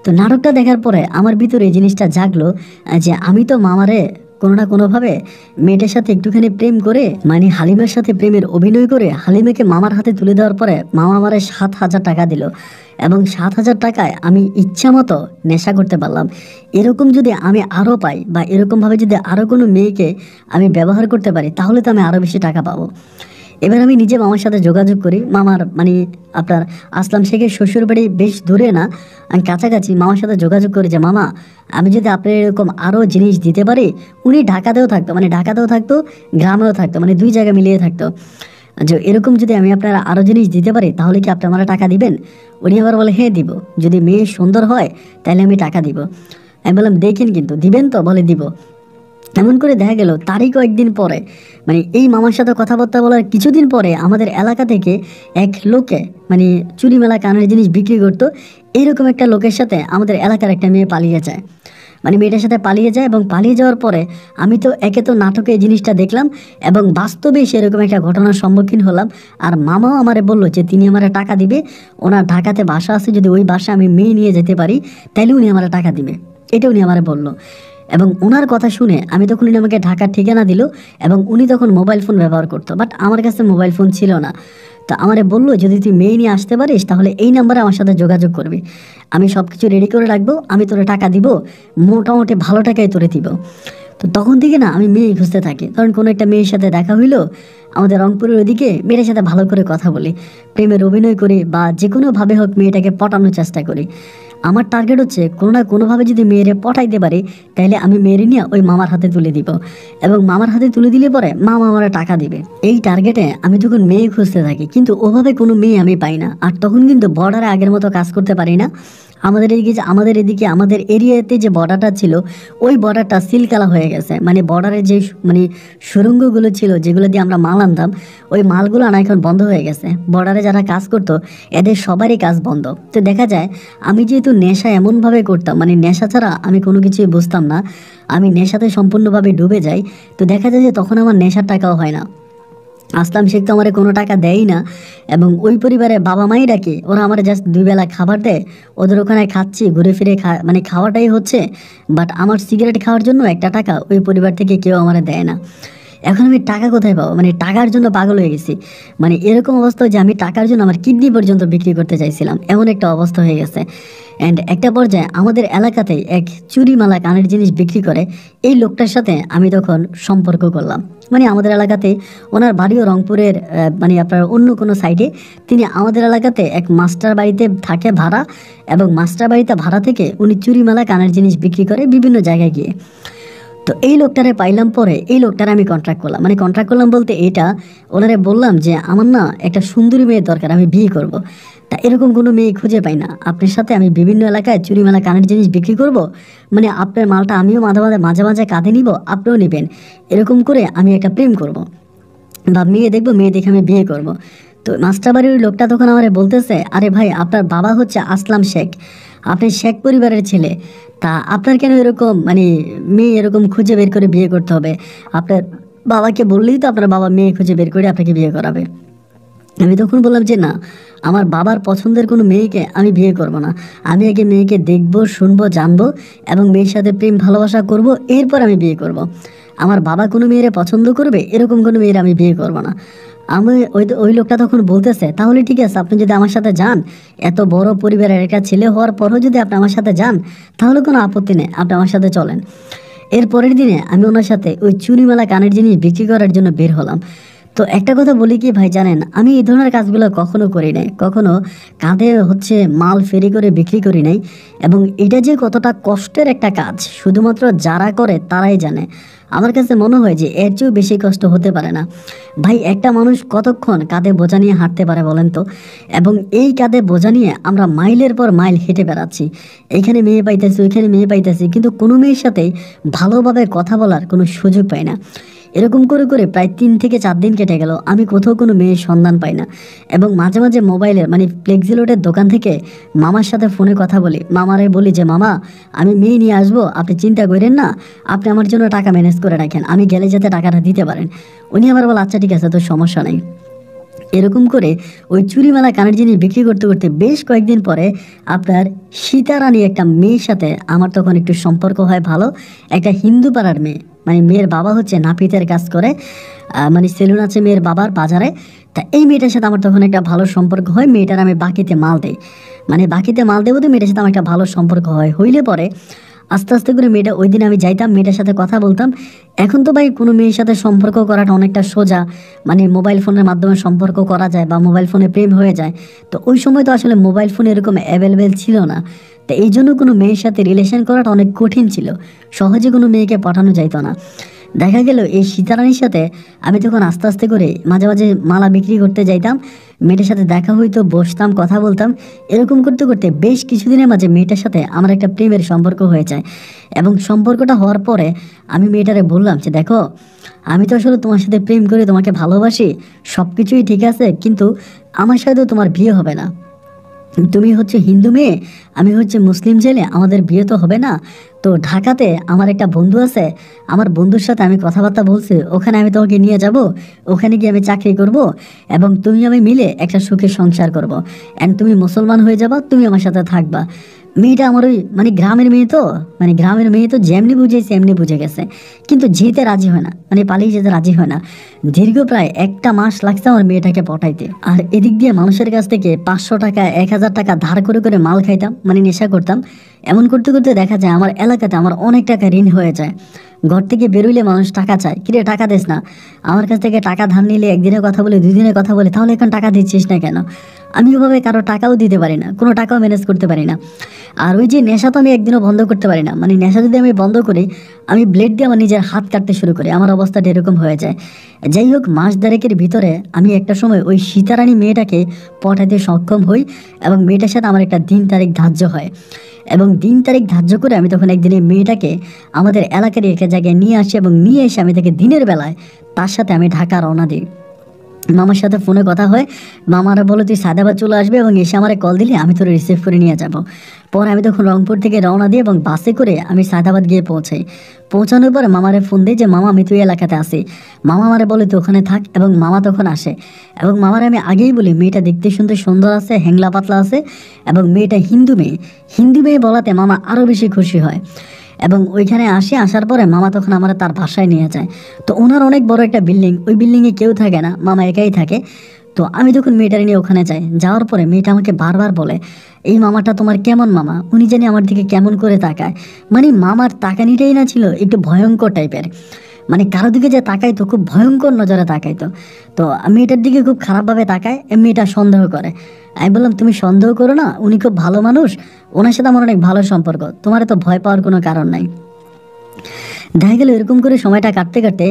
তো নাটকটা দেখার পরে আমার ভিতরে এই জিনিসটা জাগলো যে আমি তো মামারে কোনো না কোনোভাবে মেয়েটার সাথে একটুখানি প্রেম করে, মানে হালিমার সাথে প্রেমের অভিনয় করে হালিমাকে মামার হাতে তুলে দেওয়ার পরে মামা আমারে 7,000 টাকা দিল এবং 7,000 টাকায় আমি ইচ্ছা মতো নেশা করতে পারলাম। এরকম যদি আমি আরও পাই বা এরকমভাবে যদি আরও কোনো মেয়েকে আমি ব্যবহার করতে পারি তাহলে তো আমি আরও বেশি টাকা পাবো। এবার আমি নিজে মামার সাথে যোগাযোগ করি, মামার মানে আপনার আসলাম শেখের শ্বশুর বাড়ি বেশ দূরে না, আমি কাছাকাছি। মামার সাথে যোগাযোগ করি যে মামা আমি যদি আপনার এরকম আরও জিনিস দিতে পারি। উনি ঢাকাতেও থাকতো, মানে ঢাকাতেও থাকতো গ্রামেও থাকতো, মানে দুই জায়গা মিলিয়ে থাকতো। যে এরকম যদি আমি আপনারা আরও জিনিস দিতে পারি তাহলে কি আপনি আমার টাকা দিবেন? উনি আবার বলে, হ্যাঁ দিব, যদি মেয়ে সুন্দর হয় তাহলে আমি টাকা দিব। আমি বললাম, দেখেন কিন্তু দিবেন তো? বলে, দিব। এমন করে দেখা গেল তারই কয়েকদিন পরে, মানে এই মামার সাথে কথাবার্তা বলার কিছুদিন পরে আমাদের এলাকা থেকে এক লোকে, মানে চুরিমেলা কানের জিনিস বিক্রি করতো, এইরকম একটা লোকের সাথে আমাদের এলাকার একটা মেয়ে পালিয়ে যায়। মানে মেয়েটার সাথে পালিয়ে যায় এবং পালিয়ে যাওয়ার পরে আমি তো একে তো নাটকে এই জিনিসটা দেখলাম এবং বাস্তবে সেরকম একটা ঘটনার সম্মুখীন হলাম। আর মামাও আমারে বললো যে তিনি আমার টাকা দিবে, ওনার ঢাকাতে বাসা আছে, যদি ওই বাসা আমি মেয়ে নিয়ে যেতে পারি তাহলে উনি আমার টাকা দিবে, এটা উনি আমারে বললো। এবং ওনার কথা শুনে আমি তখন, উনি আমাকে ঢাকার ঠিকানা দিল এবং উনি তখন মোবাইল ফোন ব্যবহার করতো, বাট আমার কাছে মোবাইল ফোন ছিল না। তো আমারে বললো, যদি তুই মেয়ে নিয়ে আসতে পারিস তাহলে এই নাম্বারে আমার সাথে যোগাযোগ করবি, আমি সব কিছু রেডি করে রাখবো, আমি তোরে টাকা দিব, মোটামুটি ভালো টাকাই তোরে দিব। তো তখন থেকে না আমি মেয়ে খুঁজতে থাকি, কারণ কোনো একটা মেয়ের সাথে দেখা হইলো আমাদের রংপুরের ওদিকে, মেয়েটার সাথে ভালো করে কথা বলি, প্রেমের অভিনয় করি বা যে কোনোভাবে হোক মেয়েটাকে পটানোর চেষ্টা করি। আমার টার্গেট হচ্ছে কোনো না কোনোভাবে যদি মেয়েরে পটাইতে পারি তাহলে আমি মেয়েরে নিয়ে ওই মামার হাতে তুলে দিব এবং মামার হাতে তুলে দিলে পরে মামা আমার টাকা দিবে। এই টার্গেটে আমি তখন মেয়ে খুঁজতে থাকি, কিন্তু ওভাবে কোনো মেয়ে আমি পাই না। আর তখন কিন্তু বর্ডারে আগের মতো কাজ করতে পারি না। আমাদের এরিয়াতে যে বর্ডারটা ছিল ওই বর্ডারটা সিলকালা হয়ে গেছে, মানে বর্ডারের যে মানে সুড়ঙ্গগুলো ছিল যেগুলো দিয়ে আমরা মাল আনতাম, ওই মালগুলো আনা এখন বন্ধ হয়ে গেছে। বর্ডারে যারা কাজ করতো এদের সবারই কাজ বন্ধ। তো দেখা যায় আমি যেহেতু নেশা এমনভাবে করতাম, মানে নেশা ছাড়া আমি কোনো কিছুই বুঝতাম না, আমি নেশাতে সম্পূর্ণভাবে ডুবে যাই। তো দেখা যায় যে তখন আমার নেশার টাকাও হয় না। আসলাম শেখ তো আমার কোনো টাকা দেয়ই না এবং ওই পরিবারে বাবা মাই ডাকে, ওরা আমার জাস্ট 2 বেলা খাবার দেয়, ওদের ওখানে খাচ্ছি, ঘুরে ফিরে মানে খাওয়াটাই হচ্ছে। বাট আমার সিগারেট খাওয়ার জন্য একটা টাকা ওই পরিবার থেকে কেউ আমার দেয় না। এখন আমি টাকা কোথায় পাবো? মানে টাকার জন্য পাগল হয়ে গেছি। মানে এরকম অবস্থা যে আমি টাকার জন্য আমার কিডনি পর্যন্ত বিক্রি করতে চাইছিলাম, এমন একটা অবস্থা হয়ে গেছে। অ্যান্ড একটা পর্যায়ে আমাদের এলাকাতেই এক চুরিমালা কানের জিনিস বিক্রি করে এই লোকটার সাথে আমি তখন সম্পর্ক করলাম। মানে আমাদের এলাকাতে ওনার বাড়িও রংপুরের, মানে আপনার অন্য কোনো সাইডে, তিনি আমাদের এলাকাতে এক মাস্টার বাড়িতে থাকে ভাড়া, এবং মাস্টার বাড়িতে ভাড়া থেকে উনি চুরিমালা কানের জিনিস বিক্রি করে বিভিন্ন জায়গায় গিয়ে। তো এই লোকটারে পাইলাম পরে, এই লোকটারে আমি কন্ট্রাক্ট করলাম, মানে কন্ট্রাক্ট করলাম বলতে এটা ওনারে বললাম যে আমার না একটা সুন্দরী মেয়ের দরকার, আমি বিয়ে করব। তা এরকম কোনো মেয়ে খুঁজে পাই না, আপনার সাথে আমি বিভিন্ন এলাকায় চুরিমালা কানের জিনিস বিক্রি করব, মানে আপনার মালটা আমিও মাঝে মাঝে কাঁধে নিব, আপনিও নেবেন, এরকম করে আমি একটা প্রেম করব বা মেয়ে দেখবো, মেয়ে দেখে আমি বিয়ে করব। তো মাস্টার বাড়ির লোকটা তখন আমারে বলতেছে, আরে ভাই আপনার বাবা হচ্ছে আসলাম শেখ, আপনি শেখ পরিবারের ছেলে, তা আপনার কেন এরকম মানে মেয়ে এরকম খুঁজে বের করে বিয়ে করতে হবে? আপনার বাবাকে বললেই তো আপনার বাবা মেয়ে খুঁজে বের করে আপনাকে বিয়ে করাবে। আমি তখন বললাম যে না, আমার বাবার পছন্দের কোনো মেয়েকে আমি বিয়ে করব না। আমি আগে মেয়েকে দেখব, শুনবো, জানবো এবং মেয়ের সাথে প্রেম ভালোবাসা করব, এরপর আমি বিয়ে করব। আমার বাবা কোনো মেয়েরে পছন্দ করবে এরকম কোনো মেয়ের আমি বিয়ে করব না। আমি ওই লোকটা তখন বলতেছে, তাহলে ঠিক আছে, আপনি যদি আমার সাথে যান, এত বড় পরিবারের একটা ছেলে হওয়ার পরও যদি আপনি আমার সাথে যান, তাহলে কোনো আপত্তি নেই, আপনি আমার সাথে চলেন। এর পরের দিনে আমি ওনার সাথে ওই চুরিমালা কানের জিনিস বিক্রি করার জন্য বের হলাম। তো একটা কথা বলি কি ভাই জানেন, আমি এই ধরনের কাজগুলো কখনো করি নাই, কখনো কাঁধে মাল ফেরি করে বিক্রি করি নাই। এবং এটা যে কতটা কষ্টের একটা কাজ শুধুমাত্র যারা করে তারাই জানে। আমার কাছে মনে হয় যে এর চেয়েও বেশি কষ্ট হতে পারে না। ভাই একটা মানুষ কতক্ষণ কাঁধে বোঝা নিয়ে হাঁটতে পারে বলেন তো? এবং এই কাঁধে বোঝা নিয়ে আমরা মাইলের পর মাইল হেঁটে বেড়াচ্ছি, এইখানে মেয়ে পাইতেছি, ওইখানে মেয়ে পাইতেছি, কিন্তু কোনো মেয়ের সাথে ভালোভাবে কথা বলার কোনো সুযোগ পাই না। এরকম করে করে প্রায় 3 থেকে 4 দিন কেটে গেল, আমি কোথাও কোনো মেয়ের সন্ধান পাই না। এবং মাঝে মাঝে মোবাইলের ফ্লেক্সিলোডের দোকান থেকে মামার সাথে ফোনে কথা বলি, মামারে বলি যে মামা আমি মেয়ে নিয়ে আসবো, আপনি চিন্তা করেন না, আপনি আমার জন্য টাকা ম্যানেজ করে রাখেন, আমি গেলে যাতে টাকাটা দিতে পারেন। উনি আবার বলে আচ্ছা ঠিক আছে, তো সমস্যা নেই। এরকম করে ওই চুরিমালা কানের জিনিস বিক্রি করতে করতে বেশ কয়েকদিন পরে আপনার সীতারানী একটা মেয়ের সাথে আমার তখন একটু সম্পর্ক হয় ভালো। একটা হিন্দু পাড়ার মেয়ে, মেয়ের বাবা নাপিতের কাজ করে, সেলুন আছে মেয়ের বাবার বাজারে। তা এই মেয়েটার সাথে আমার তখন একটা ভালো সম্পর্ক হয়। মেয়েটার আমি বাকিতে মাল দেই, বাকিতে মাল দেবো, তো মেয়েটার সাথে আমার একটা ভালো সম্পর্ক হইলে পরে আস্তে আস্তে করে মেয়েটা, ওই দিন আমি যাইতাম মেয়েটার সাথে কথা বলতাম। এখন তো ভাই কোনো মেয়ের সাথে সম্পর্ক করাটা অনেকটা সোজা, মোবাইল ফোনের মাধ্যমে সম্পর্ক করা যায় বা মোবাইল ফোনে প্রেম হয়ে যায়। তো ওই সময় তো আসলে মোবাইল ফোন এরকম অ্যাভেলেবেল ছিল না। তো এই জন্য কোনো মেয়ের সাথে রিলেশন করাটা অনেক কঠিন ছিল, সহজে কোনো মেয়েকে পাঠানো যাইতো না। দেখা গেল এই সীতারানীর সাথে আমি তখন আস্তে আস্তে করে মাঝে মাঝে মালা বিক্রি করতে যাইতাম, মেয়েটার সাথে দেখা হইতো, বসতাম, কথা বলতাম। এরকম করতে করতে বেশ কিছুদিনের মাঝে মেয়েটার সাথে আমার একটা প্রেমের সম্পর্ক হয়ে যায়। এবং সম্পর্কটা হওয়ার পরে আমি মেয়েটারে বললাম যে দেখো, আমি তো আসলে তোমার সাথে প্রেম করি, তোমাকে ভালোবাসি, সব কিছুই ঠিক আছে, কিন্তু আমার সাথে তোমার বিয়ে হবে না। তুমি হিন্দু মেয়ে, আমি মুসলিম ছেলে, আমাদের বিয়ে তো হবে না। তো ঢাকাতে আমার একটা বন্ধু আছে, আমার বন্ধুর সাথে আমি কথাবার্তা বলছি, ওখানে আমি তোমাকে নিয়ে যাব, ওখানে গিয়ে আমি চাকরি করব এবং তুমি আমি মিলে একটা সুখের সংসার করব। অ্যান্ড তুমি মুসলমান হয়ে যাবা, তুমি আমার সাথে থাকবা। মেয়েটা আমার ওই গ্রামের মেয়ে তো যেমনি বুঝেছে এমনি বুঝে গেছে, কিন্তু যেতে রাজি হয় না, পালিয়ে যেতে রাজি হয় না। দীর্ঘ প্রায় 1 মাস লাগছে আমার মেয়েটাকে পটাইতে। আর এদিক দিয়ে মানুষের কাছ থেকে 500 টাকা 1000 টাকা ধার করে করে মাল খাইতাম, নেশা করতাম। এমন করতে করতে দেখা যায় আমার এলাকাতে আমার অনেক টাকা ঋণ হয়ে যায়। ঘর থেকে বেরোইলে মানুষ টাকা চায়, কিরে টাকা দিস না। আমার কাছ থেকে টাকা ধার নিলে 1 দিনের কথা বলে 2 দিনের কথা বলে, তাহলে এখন টাকা দিচ্ছিস না কেন? আমি ওভাবে কারো টাকাও দিতে পারি না, কোনো টাকাও ম্যানেজ করতে পারি না। আর ওই যে নেশা তো আমি একদিনও বন্ধ করতে পারি না, নেশা যদি আমি বন্ধ করি, আমি ব্লেড দিয়ে আমার নিজের হাত কাটতে শুরু করি, আমার অবস্থাটা এরকম হয়ে যায়। যাই হোক, মাস 1.5-এর ভিতরে আমি একটা সময় ওই সীতারানী মেয়েটাকে পটাতে সক্ষম হই এবং মেয়েটার সাথে আমার একটা দিন তারিখ ধার্য হয়। এবং দিন তারিখ ধার্য করে আমি তখন একদিন এই মেয়েটাকে আমাদের এলাকার একটা জায়গায় নিয়ে আসি এবং নিয়ে এসে আমি তাকে দিনের বেলায় তার সাথে আমি ঢাকা রওনা দিই। মামার সাথে ফোনে কথা হয়, মামারা বলে তুই সায়দাবাদ চলে আসবে এবং এসে আমারে কল দিলে আমি তোরে রিসিভ করে নিয়ে যাব। পরে আমি তখন রংপুর থেকে রওনা দিই এবং বাসে করে আমি সায়দাবাদ গিয়ে পৌঁছাই। পৌঁছানোর পরে মামারে ফোন দিই যে মামা আমি তুই এলাকাতে আসি। মামা আমারে বলে তুই ওখানে থাক, এবং মামা তখন আসে। এবং মামারে আমি আগেই বলি মেয়েটা দেখতে শুনতে সুন্দর আছে, হ্যাংলা পাতলা আছে এবং মেয়েটা হিন্দু মেয়ে বলাতে মামা আরও বেশি খুশি হয়। এবং ওইখানে আসার পরে মামা তখন আমার তার বাসায় নিয়ে যায়। তো ওনার অনেক বড় একটা বিল্ডিং, ওই বিল্ডিংয়ে কেউ থাকে না, মামা একাই থাকে। তো আমি তখন মেয়েটারে নিয়ে ওখানে যাই। যাওয়ার পরে মেয়েটা আমাকে বারবার বলে, এই মামাটা তোমার কেমন মামা? উনি জানি আমার দিকে কেমন করে তাকায়, মামার তাকানিটাই না ছিল একটু ভয়ঙ্কর টাইপের। কারো দিকে যে তাকাইতো খুব ভয়ঙ্কর নজরে তাকাইতো। তো মেয়েটার দিকে খুব খারাপভাবে তাকায়, মেয়েটা সন্দেহ করে। আমি বললাম তুমি সন্দেহ করো না, উনি খুব ভালো মানুষ, ওনার সাথে আমার অনেক ভালো সম্পর্ক, তোমার তো ভয় পাওয়ার কোনো কারণ নাই। দেখা গেল এরকম করে সময়টা কাটতে কাটতে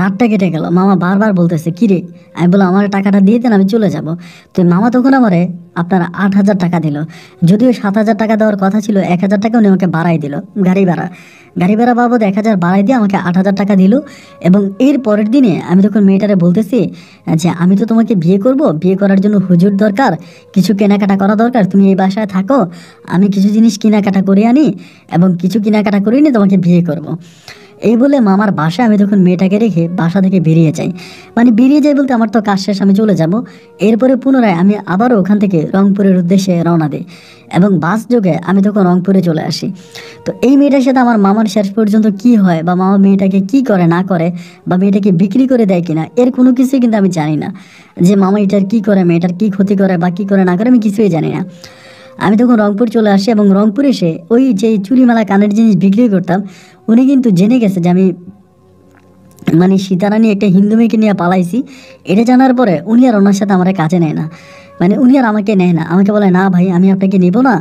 রাতটা কেটে গেল। মামা বারবার বলতেছে কি রে? আমি বললাম আমার টাকাটা দিয়ে দেন, আমি চলে যাব। তো মামা তখন আমারে আপনার 8000 টাকা দিল। যদিও 7000 টাকা দেওয়ার কথা ছিল, 1000 টাকা উনি আমাকে বাড়াই দিল। গাড়ি ভাড়া বাবদ 1000 বাড়াই দিয়ে আমাকে 8000 টাকা দিল। এবং এর পরের দিনে আমি তখন মেয়েটারে বলতেছি যে আমি তো তোমাকে বিয়ে করব, বিয়ে করার জন্য হুজুর দরকার, কিছু কেনাকাটা করা দরকার, তুমি এই বাসায় থাকো, আমি কিছু জিনিস কেনাকাটা করে আনি এবং কিছু কেনাকাটা করে নিয়ে তোমাকে বিয়ে করব। এই বলে মামার বাসায় আমি তখন মেয়েটাকে রেখে বাসা থেকে বেরিয়ে যাই। মানে বেরিয়ে যাই বলতে আমার তো কাজ শেষ, আমি চলে যাব। এরপরে পুনরায় আমি আবারও ওখান থেকে রংপুরের উদ্দেশ্যে রওনা দিই এবং বাস যোগে আমি তখন রংপুরে চলে আসি। তো এই মেয়েটার সাথে আমার মামার শেষ পর্যন্ত কি হয় বা মামা মেয়েটাকে কি করে না করে বা মেয়েটাকে বিক্রি করে দেয় কিনা, এর কোনো কিছুই কিন্তু আমি জানি না। যে মামা এটার কি করে, মেয়েটার কি ক্ষতি করে বা কি করে না করে আমি কিছুই জানি না। আমি তখন রংপুর চলে আসি এবং রংপুরে এসে ওই যে চুরিমালা কানের জিনিস বিক্রি করতাম, উনি কিন্তু জেনে গেছে যে আমি মানে সীতারানী একটা হিন্দু মেয়েকে নিয়ে পালাইছি। এটা জানার পরে উনি আর ওনার সাথে আমার কাজে নেয় না, মানে উনি আর আমাকে নেয় না। আমাকে বলে না ভাই আমি আপনাকে নেব না,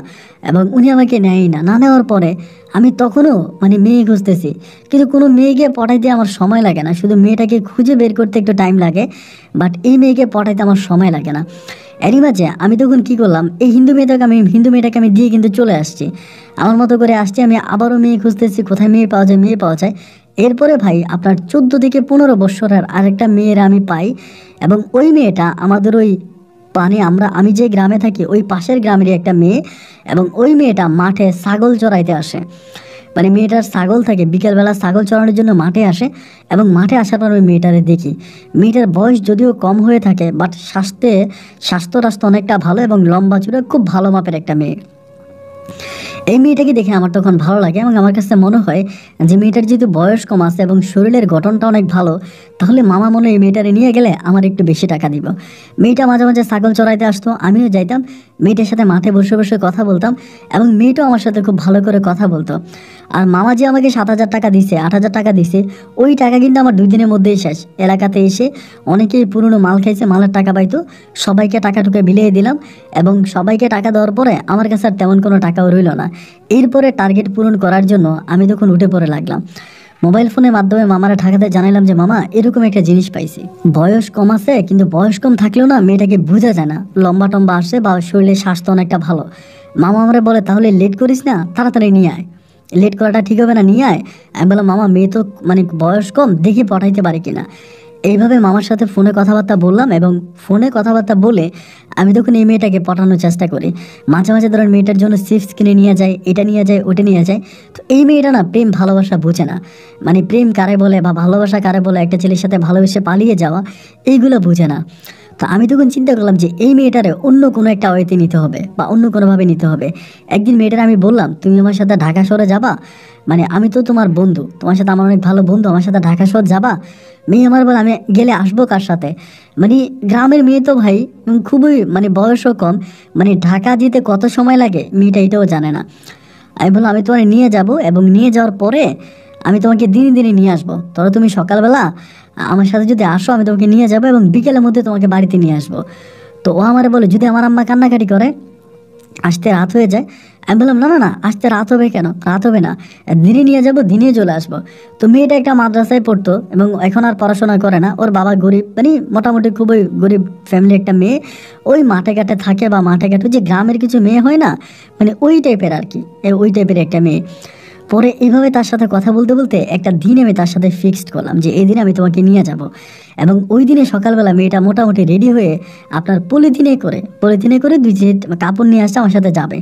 এবং উনি আমাকে নেয়ই না। না নেওয়ার পরে আমি তখনও মানে মেয়ে খুঁজতেছি, কিন্তু কোনো মেয়েকে পটাইতে আমার সময় লাগে না, শুধু মেয়েটাকে খুঁজে বের করতে একটু টাইম লাগে, বাট এই মেয়েকে পটাইতে আমার সময় লাগে না। এরই মাঝে আমি তখন কি করলাম, এই হিন্দু মেয়েটাকে আমি দিয়ে কিন্তু চলে আসছি, আমার মতো করে আসছি। আমি আবারও মেয়ে খুঁজতেছি, কোথায় মেয়ে পাওয়া যায়। এরপরে ভাই আপনার 14 থেকে 15 বৎসরের আরেকটা মেয়ের আমি পাই, এবং ওই মেয়েটা আমাদের ওই আমি যে গ্রামে থাকি ওই পাশের গ্রামেরই একটা মেয়ে, এবং ওই মেয়েটা মাঠে ছাগল চড়াইতে আসে। মানে মেয়েটার ছাগল থাকে, বিকেলবেলা ছাগল চড়ানোর জন্য মাঠে আসে, এবং মাঠে আসার পর ওই মেয়েটারে দেখি। মেয়েটার বয়স যদিও কম হয়ে থাকে, বাট স্বাস্থ্য অনেকটা ভালো এবং লম্বা চূড়া, খুব ভালো মাপের একটা মেয়ে। এই মেয়েটাকে দেখে আমার তখন ভালো লাগে, এবং আমার কাছে মনে হয় যে মেয়েটার যেহেতু বয়স কম আছে এবং শরীরের গঠনটা অনেক ভালো, তাহলে মামা মনে এই মেয়েটারে নিয়ে গেলে আমার একটু বেশি টাকা দিব। মেয়েটা মাঝে মাঝে ছাগল চড়াইতে আসতো, আমিও যাইতাম, মেয়েটার সাথে মাঠে বসে বসে কথা বলতাম, এবং মেয়েটাও আমার সাথে খুব ভালো করে কথা বলতো। আর মামা যে আমাকে 7,000 টাকা দিছে, 8,000 টাকা দিছে, ওই টাকা কিন্তু আমার 2 দিনের মধ্যেই শেষ। এলাকাতে এসে অনেকেই পুরনো মাল খাইছে, মালের টাকা পাইতো, সবাইকে টাকা টুকে বিলিয়ে দিলাম, এবং সবাইকে টাকা দেওয়ার পরে আমার কাছে আর তেমন কোনো টাকাও রইল না। এরপরে টার্গেট পূরণ করার জন্য আমি তখন উঠে পড়ে লাগলাম। মোবাইল ফোনের মাধ্যমে মামারা ঢাকাতে জানাইলাম যে মামা এরকম একটা জিনিস পাইছি। বয়স কম আছে, কিন্তু বয়স কম থাকলেও না মেয়েটাকে বোঝা যায় না, লম্বা টম্বা আসছে বা শরীরের স্বাস্থ্য অনেকটা ভালো। মামা আমরা বলে তাহলে লেট করিস না, তাড়াতাড়ি নিয়ে আয়, লেট করাটা ঠিক হবে না, নিয়ে আয়। আমি বললাম মামা মেয়ে তো মানে বয়স কম, দেখি পটাইতে পারি কিনা। এইভাবে মামার সাথে ফোনে কথাবার্তা বললাম, এবং ফোনে কথাবার্তা বলে আমি তখন এই মেয়েটাকে পটানোর চেষ্টা করি। মাঝে মাঝে ধরেন মেয়েটার জন্য চিপস কিনে নিয়ে যায়, এটা নিয়ে যায়, ওটা নিয়ে যায়। তো এই মেয়েটা না প্রেম ভালোবাসা বোঝে না, মানে প্রেম কারে বলে বা ভালোবাসা কারে বলে, একটা ছেলের সাথে ভালোবেসে পালিয়ে যাওয়া, এইগুলো বোঝে না। তো আমি তখন চিন্তা করলাম যে এই মেয়েটারে অন্য কোনো একটা ওয়েতে নিতে হবে বা অন্য কোনোভাবে নিতে হবে। একদিন মেয়েটার আমি বললাম তুমি আমার সাথে ঢাকা শহরে যাবা, মানে আমি তো তোমার বন্ধু, তোমার সাথে আমার অনেক ভালো বন্ধু, আমার সাথে ঢাকা শহর যাবা। মেয়ে আমার বলে আমি গেলে আসবো কার সাথে, মানে গ্রামের মেয়ে তো ভাই, খুবই মানে বয়সও কম, মানে ঢাকা যেতে কত সময় লাগে মেয়েটা এটাও জানে না। আমি বললাম আমি তোমার নিয়ে যাব, এবং নিয়ে যাওয়ার পরে আমি তোমাকে দিনে দিনে নিয়ে আসবো, ধরো তুমি সকালবেলা আমার সাথে যদি আসো আমি তোমাকে নিয়ে যাবো, এবং বিকেলের মধ্যে তোমাকে বাড়িতে নিয়ে আসবো। তো ও আমার বলে যদি আমার আম্মা কান্নাকাটি করে, আসতে রাত হয়ে যায়। আমি বললাম না না না, আসতে রাত হবে কেন, রাত হবে না, দিনে নিয়ে যাব, দিনে চলে আসবো। তো মেয়েটা একটা মাদ্রাসায় পড়তো এবং এখন আর পড়াশোনা করে না, ওর বাবা গরিব, মানে মোটামুটি খুবই গরিব ফ্যামিলি একটা মেয়ে, ওই মাঠে ঘাটে থাকে বা মাঠে ঘাটে যে গ্রামের কিছু মেয়ে হয় না, মানে ওই টাইপের আর কি, ওই টাইপের একটা মেয়ে। পরে এইভাবে তার সাথে কথা বলতে বলতে একটা দিন আমি তার সাথে ফিক্সড করলাম যে এই দিন আমি তোমাকে নিয়ে যাব, এবং ওই দিনে সকালবেলা মেয়েটা মোটামুটি রেডি হয়ে আপনার পলিথিনে করে 2 সেট কাপড় নিয়ে আসছে, আমার সাথে যাবে।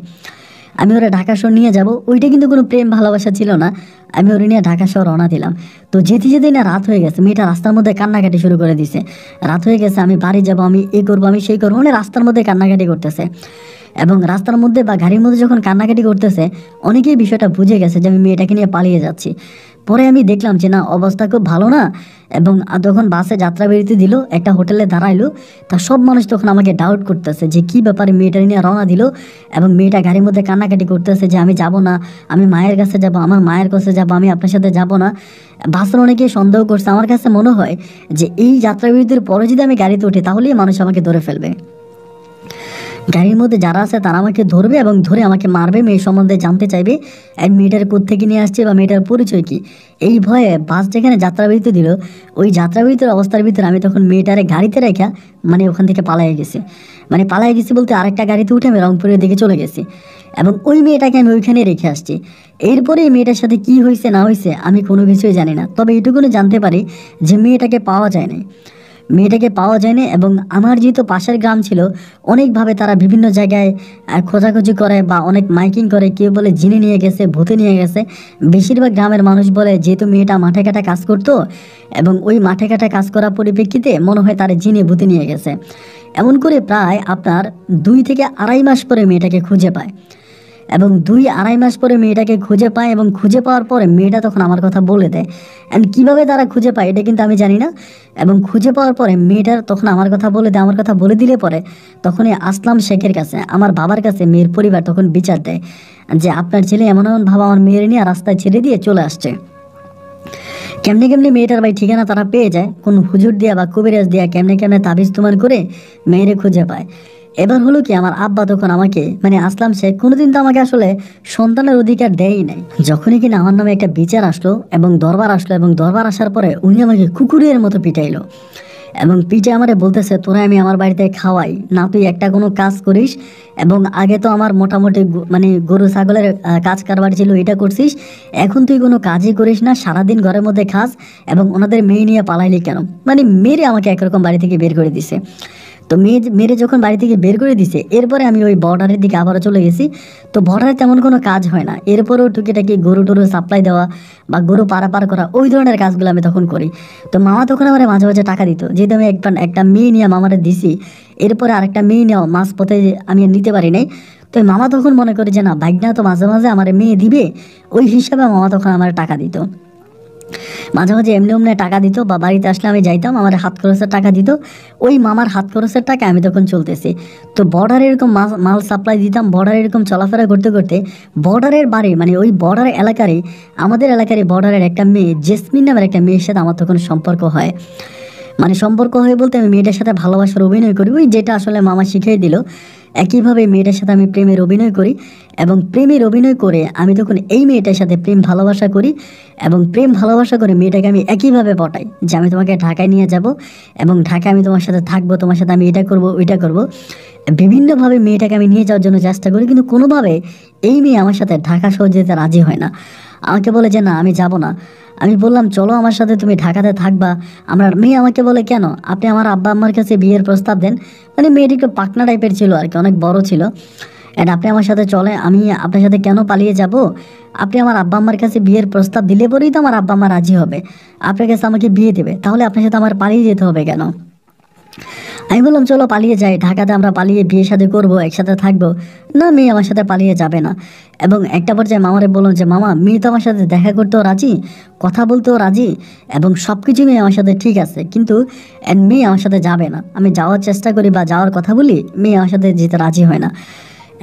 আমি ওরা ঢাকা শহর নিয়ে যাব, ওইটা কিন্তু কোনো প্রেম ভালোবাসা ছিল না। আমি ওরা নিয়ে ঢাকা শহর রওনা দিলাম। তো যেতে যেতে না রাত হয়ে গেছে, মেয়েটা রাস্তার মধ্যে কান্নাকাটি শুরু করে দিছে, রাত হয়ে গেছে, আমি বাড়ি যাব, আমি এই করবো, আমি সেই করবো, মানে রাস্তার মধ্যে কান্নাকাটি করতেছে। এবং রাস্তার মধ্যে বা গাড়ির মধ্যে যখন কান্নাকাটি করতেছে, অনেকেই বিষয়টা বুঝে গেছে যে আমি মেয়েটাকে নিয়ে পালিয়ে যাচ্ছি। পরে আমি দেখলাম যে না, অবস্থা খুব ভালো না, এবং যখন বাসে যাত্রা বেরোতে দিল, একটা হোটেলে দাঁড়াইলো, তা সব মানুষ তখন আমাকে ডাউট করতেছে যে কি ব্যাপারে মেয়েটা নিয়ে রওনা দিল, এবং মেয়েটা গাড়ির মধ্যে কান্নাকাটি করতেছে যে আমি যাব না, আমি মায়ের কাছে যাব, আমার মায়ের কাছে যাব, আমি আপনার সাথে যাব না। বাসের অনেকেই সন্দেহ করছে। আমার কাছে মনে হয় যে এই যাত্রা বিরতির পরে যদি আমি গাড়িতে উঠি, তাহলেই মানুষ আমাকে ধরে ফেলবে, গাড়ির মধ্যে যারা আছে তারা আমাকে ধরবে এবং ধরে আমাকে মারবে, মেয়ে সম্বন্ধে জানতে চাইবে আর মেয়েটার কোত্থেকে নিয়ে আসছে বা মেয়েটার পরিচয় কি। এই ভয়ে বাস যেখানে যাত্রাবিরতি দিল, ওই যাত্রাবিরতির অবস্থার ভিতরে আমি তখন মেয়েটারে গাড়িতে রেখা মানে ওখান থেকে পালাই গেছি। মানে পালাই গেছি বলতে আরেকটা গাড়িতে উঠে আমি রংপুরের দিকে চলে গেছি, এবং ওই মেয়েটাকে আমি ওইখানে রেখে আসছি। এরপরে এই মেয়েটার সাথে কি হয়েছে না হয়েছে আমি কোনো কিছুই জানি না, তবে এটুকুনি জানতে পারি যে মেয়েটাকে পাওয়া যায় না। মেয়েটাকে পাওয়া যায়নি। এবং আমার যেহেতু পাশের গ্রাম ছিল, অনেকভাবে তারা বিভিন্ন জায়গায় খোঁজাখুঁজি করে বা অনেক মাইকিং করে, কেউ বলে জিনে নিয়ে গেছে, ভূতে নিয়ে গেছে। বেশিরভাগ গ্রামের মানুষ বলে যেহেতু মেয়েটা মাঠে ঘাটে কাজ করতো এবং ওই মাঠে ঘাটে কাজ করার পরিপ্রেক্ষিতে মনে হয় তারা জিনে ভূতে নিয়ে গেছে। এমন করে প্রায় আপনার 2 থেকে আড়াই মাস পরে মেয়েটাকে খুঁজে পায়, এবং 2-2.5 মাস পরে মেয়েটাকে খুঁজে পায়। এবং খুঁজে পাওয়ার পরে মেয়েটা তখন আমার কথা বলে দেয়। অ্যান্ড কীভাবে তারা খুঁজে পায় এটা কিন্তু আমি জানি না। এবং খুঁজে পাওয়ার পরে মেয়েটার তখন আমার কথা বলে দেয়। আমার কথা বলে দিলে পরে তখনই আসলাম শেখের কাছে, আমার বাবার কাছে মেয়ের পরিবার তখন বিচার দেয় যে আপনার ছেলে এমন এমন ভাবে আমার মেয়ের নিয়ে রাস্তায় ছেড়ে দিয়ে চলে আসছে। কেমনে কেমনে মেয়েটার ভাই ঠিকানা তারা পেয়ে যায়, কোন হুজুর দিয়া বা কবিরাজ দিয়া কেমনে কেমনে তাবিজ তুমান করে মেয়েরে খুঁজে পায়। এবার হলো কি, আমার আব্বা তখন আমাকে মানে আসলাম শেখ কোনোদিন তো আমাকে আসলে সন্তানের অধিকার দেয়ই নাই। যখনই কিনা আমার নামে একটা বিচার আসলো এবং দরবার আসলো, এবং দরবার আসার পরে উনি আমাকে কুকুরের মতো পিটাইলো। এবং পিঠে আমারে বলতেছে, তোরা আমি আমার বাড়িতে খাওয়াই না, তুই একটা কোনো কাজ করিস। এবং আগে তো আমার মোটামুটি মানে গরু ছাগলের কাজ কারবার ছিল, এটা করছিস, এখন তুই কোনো কাজই করিস না, সারাদিন ঘরের মধ্যে খাস এবং ওনাদের মেয়ে নিয়ে পালাইলি কেন। মানে মেরে আমাকে একরকম বাড়ি থেকে বের করে দিছে। তো মেরে যখন বাড়ি থেকে বের করে দিছে, এরপরে আমি ওই বর্ডারের দিকে আবারও চলে গেছি। তো বর্ডারে তেমন কোনো কাজ হয় না, এরপরেও টুকিটাকি গরু টরু সাপ্লাই দেওয়া বা গরু পারাপার করা, ওই ধরনের কাজগুলো আমি তখন করি। তো মামা তখন আমার মাঝে মাঝে টাকা দিত, যেহেতু আমি একটা মেয়ে নিয়ে মামারে দিছি, এরপরে আরেকটা মেয়ে নেওয়া মাছ পথে আমি নিতে পারি নাই। তো মামা তখন মনে করে যে না, ভাগ্না তো মাঝে মাঝে আমার মেয়ে দিবে, ওই হিসাবে মামা তখন আমার টাকা দিত। মাঝে মাঝে এমনি এমনি টাকা দিত, বা বাড়িতে আসলে আমি যাইতাম, আমার হাত খরচের টাকা দিত। ওই মামার হাত খরচের টাকা আমি তখন চলতেছি। তো বর্ডারে এরকম মাল সাপ্লাই দিতাম, বর্ডারে এরকম চলাফেরা করতে করতে বর্ডারের বাড়ি মানে ওই বর্ডার এলাকারই আমাদের এলাকারই বর্ডারের একটা মেয়ে জেসমিন নামের একটা মেয়ের সাথে আমার তখন সম্পর্ক হয়। মানে সম্পর্ক হয়ে বলতে আমি মেয়েটার সাথে ভালোবাসার অভিনয় করি, ওই যেটা আসলে মামা শিখিয়ে দিল। একইভাবে মেয়েটার সাথে আমি প্রেমের অভিনয় করি, এবং প্রেমের অভিনয় করে আমি তখন এই মেয়েটার সাথে প্রেম ভালোবাসা করি। এবং প্রেম ভালোবাসা করে মেয়েটাকে আমি একইভাবে পটাই যে আমি তোমাকে ঢাকায় নিয়ে যাব এবং ঢাকায় আমি তোমার সাথে থাকবো, তোমার সাথে আমি এটা করব ওইটা করব। বিভিন্নভাবে মেয়েটাকে আমি নিয়ে যাওয়ার জন্য চেষ্টা করি, কিন্তু কোনোভাবে এই মেয়ে আমার সাথে ঢাকা শহর যেতে রাজি হয় না। আমাকে বলে যে না, আমি যাব না। আমি বললাম চলো আমার সাথে, তুমি ঢাকাতে থাকবা। মেয়ে আমাকে বলে কেন, আপনি আমার আব্বা আম্মার কাছে বিয়ের প্রস্তাব দেন। মানে মেয়েটি একটু পাকনা টাইপের ছিল আর কি, অনেক বড় ছিল। অ্যান্ড আপনি আমার সাথে চলে, আমি আপনার সাথে কেন পালিয়ে যাব? আপনি আমার আব্বা আম্মার কাছে বিয়ের প্রস্তাব দিলে পরেই তো আমার আব্বা আম্মা রাজি হবে, আপনার কাছে আমাকে বিয়ে দেবে, তাহলে আপনার সাথে আমার পালিয়ে যেতে হবে কেন? আমি বললাম চলো পালিয়ে যাই, ঢাকাতে আমরা পালিয়ে বিয়ে শাদী করবো, একসাথে থাকবো। না, মেয়ে আমার সাথে পালিয়ে যাবে না। এবং একটা পর্যায়ে মামারে বললাম যে মামা, মেয়ে তো আমার সাথে দেখা করতেও রাজি, কথা বলতেও রাজি, এবং সব কিছু মেয়ে আমার সাথে ঠিক আছে, কিন্তু মেয়ে আমার সাথে যাবে না। আমি যাওয়ার চেষ্টা করি বা যাওয়ার কথা বলি, মেয়ে আমার সাথে যেতে রাজি হয় না।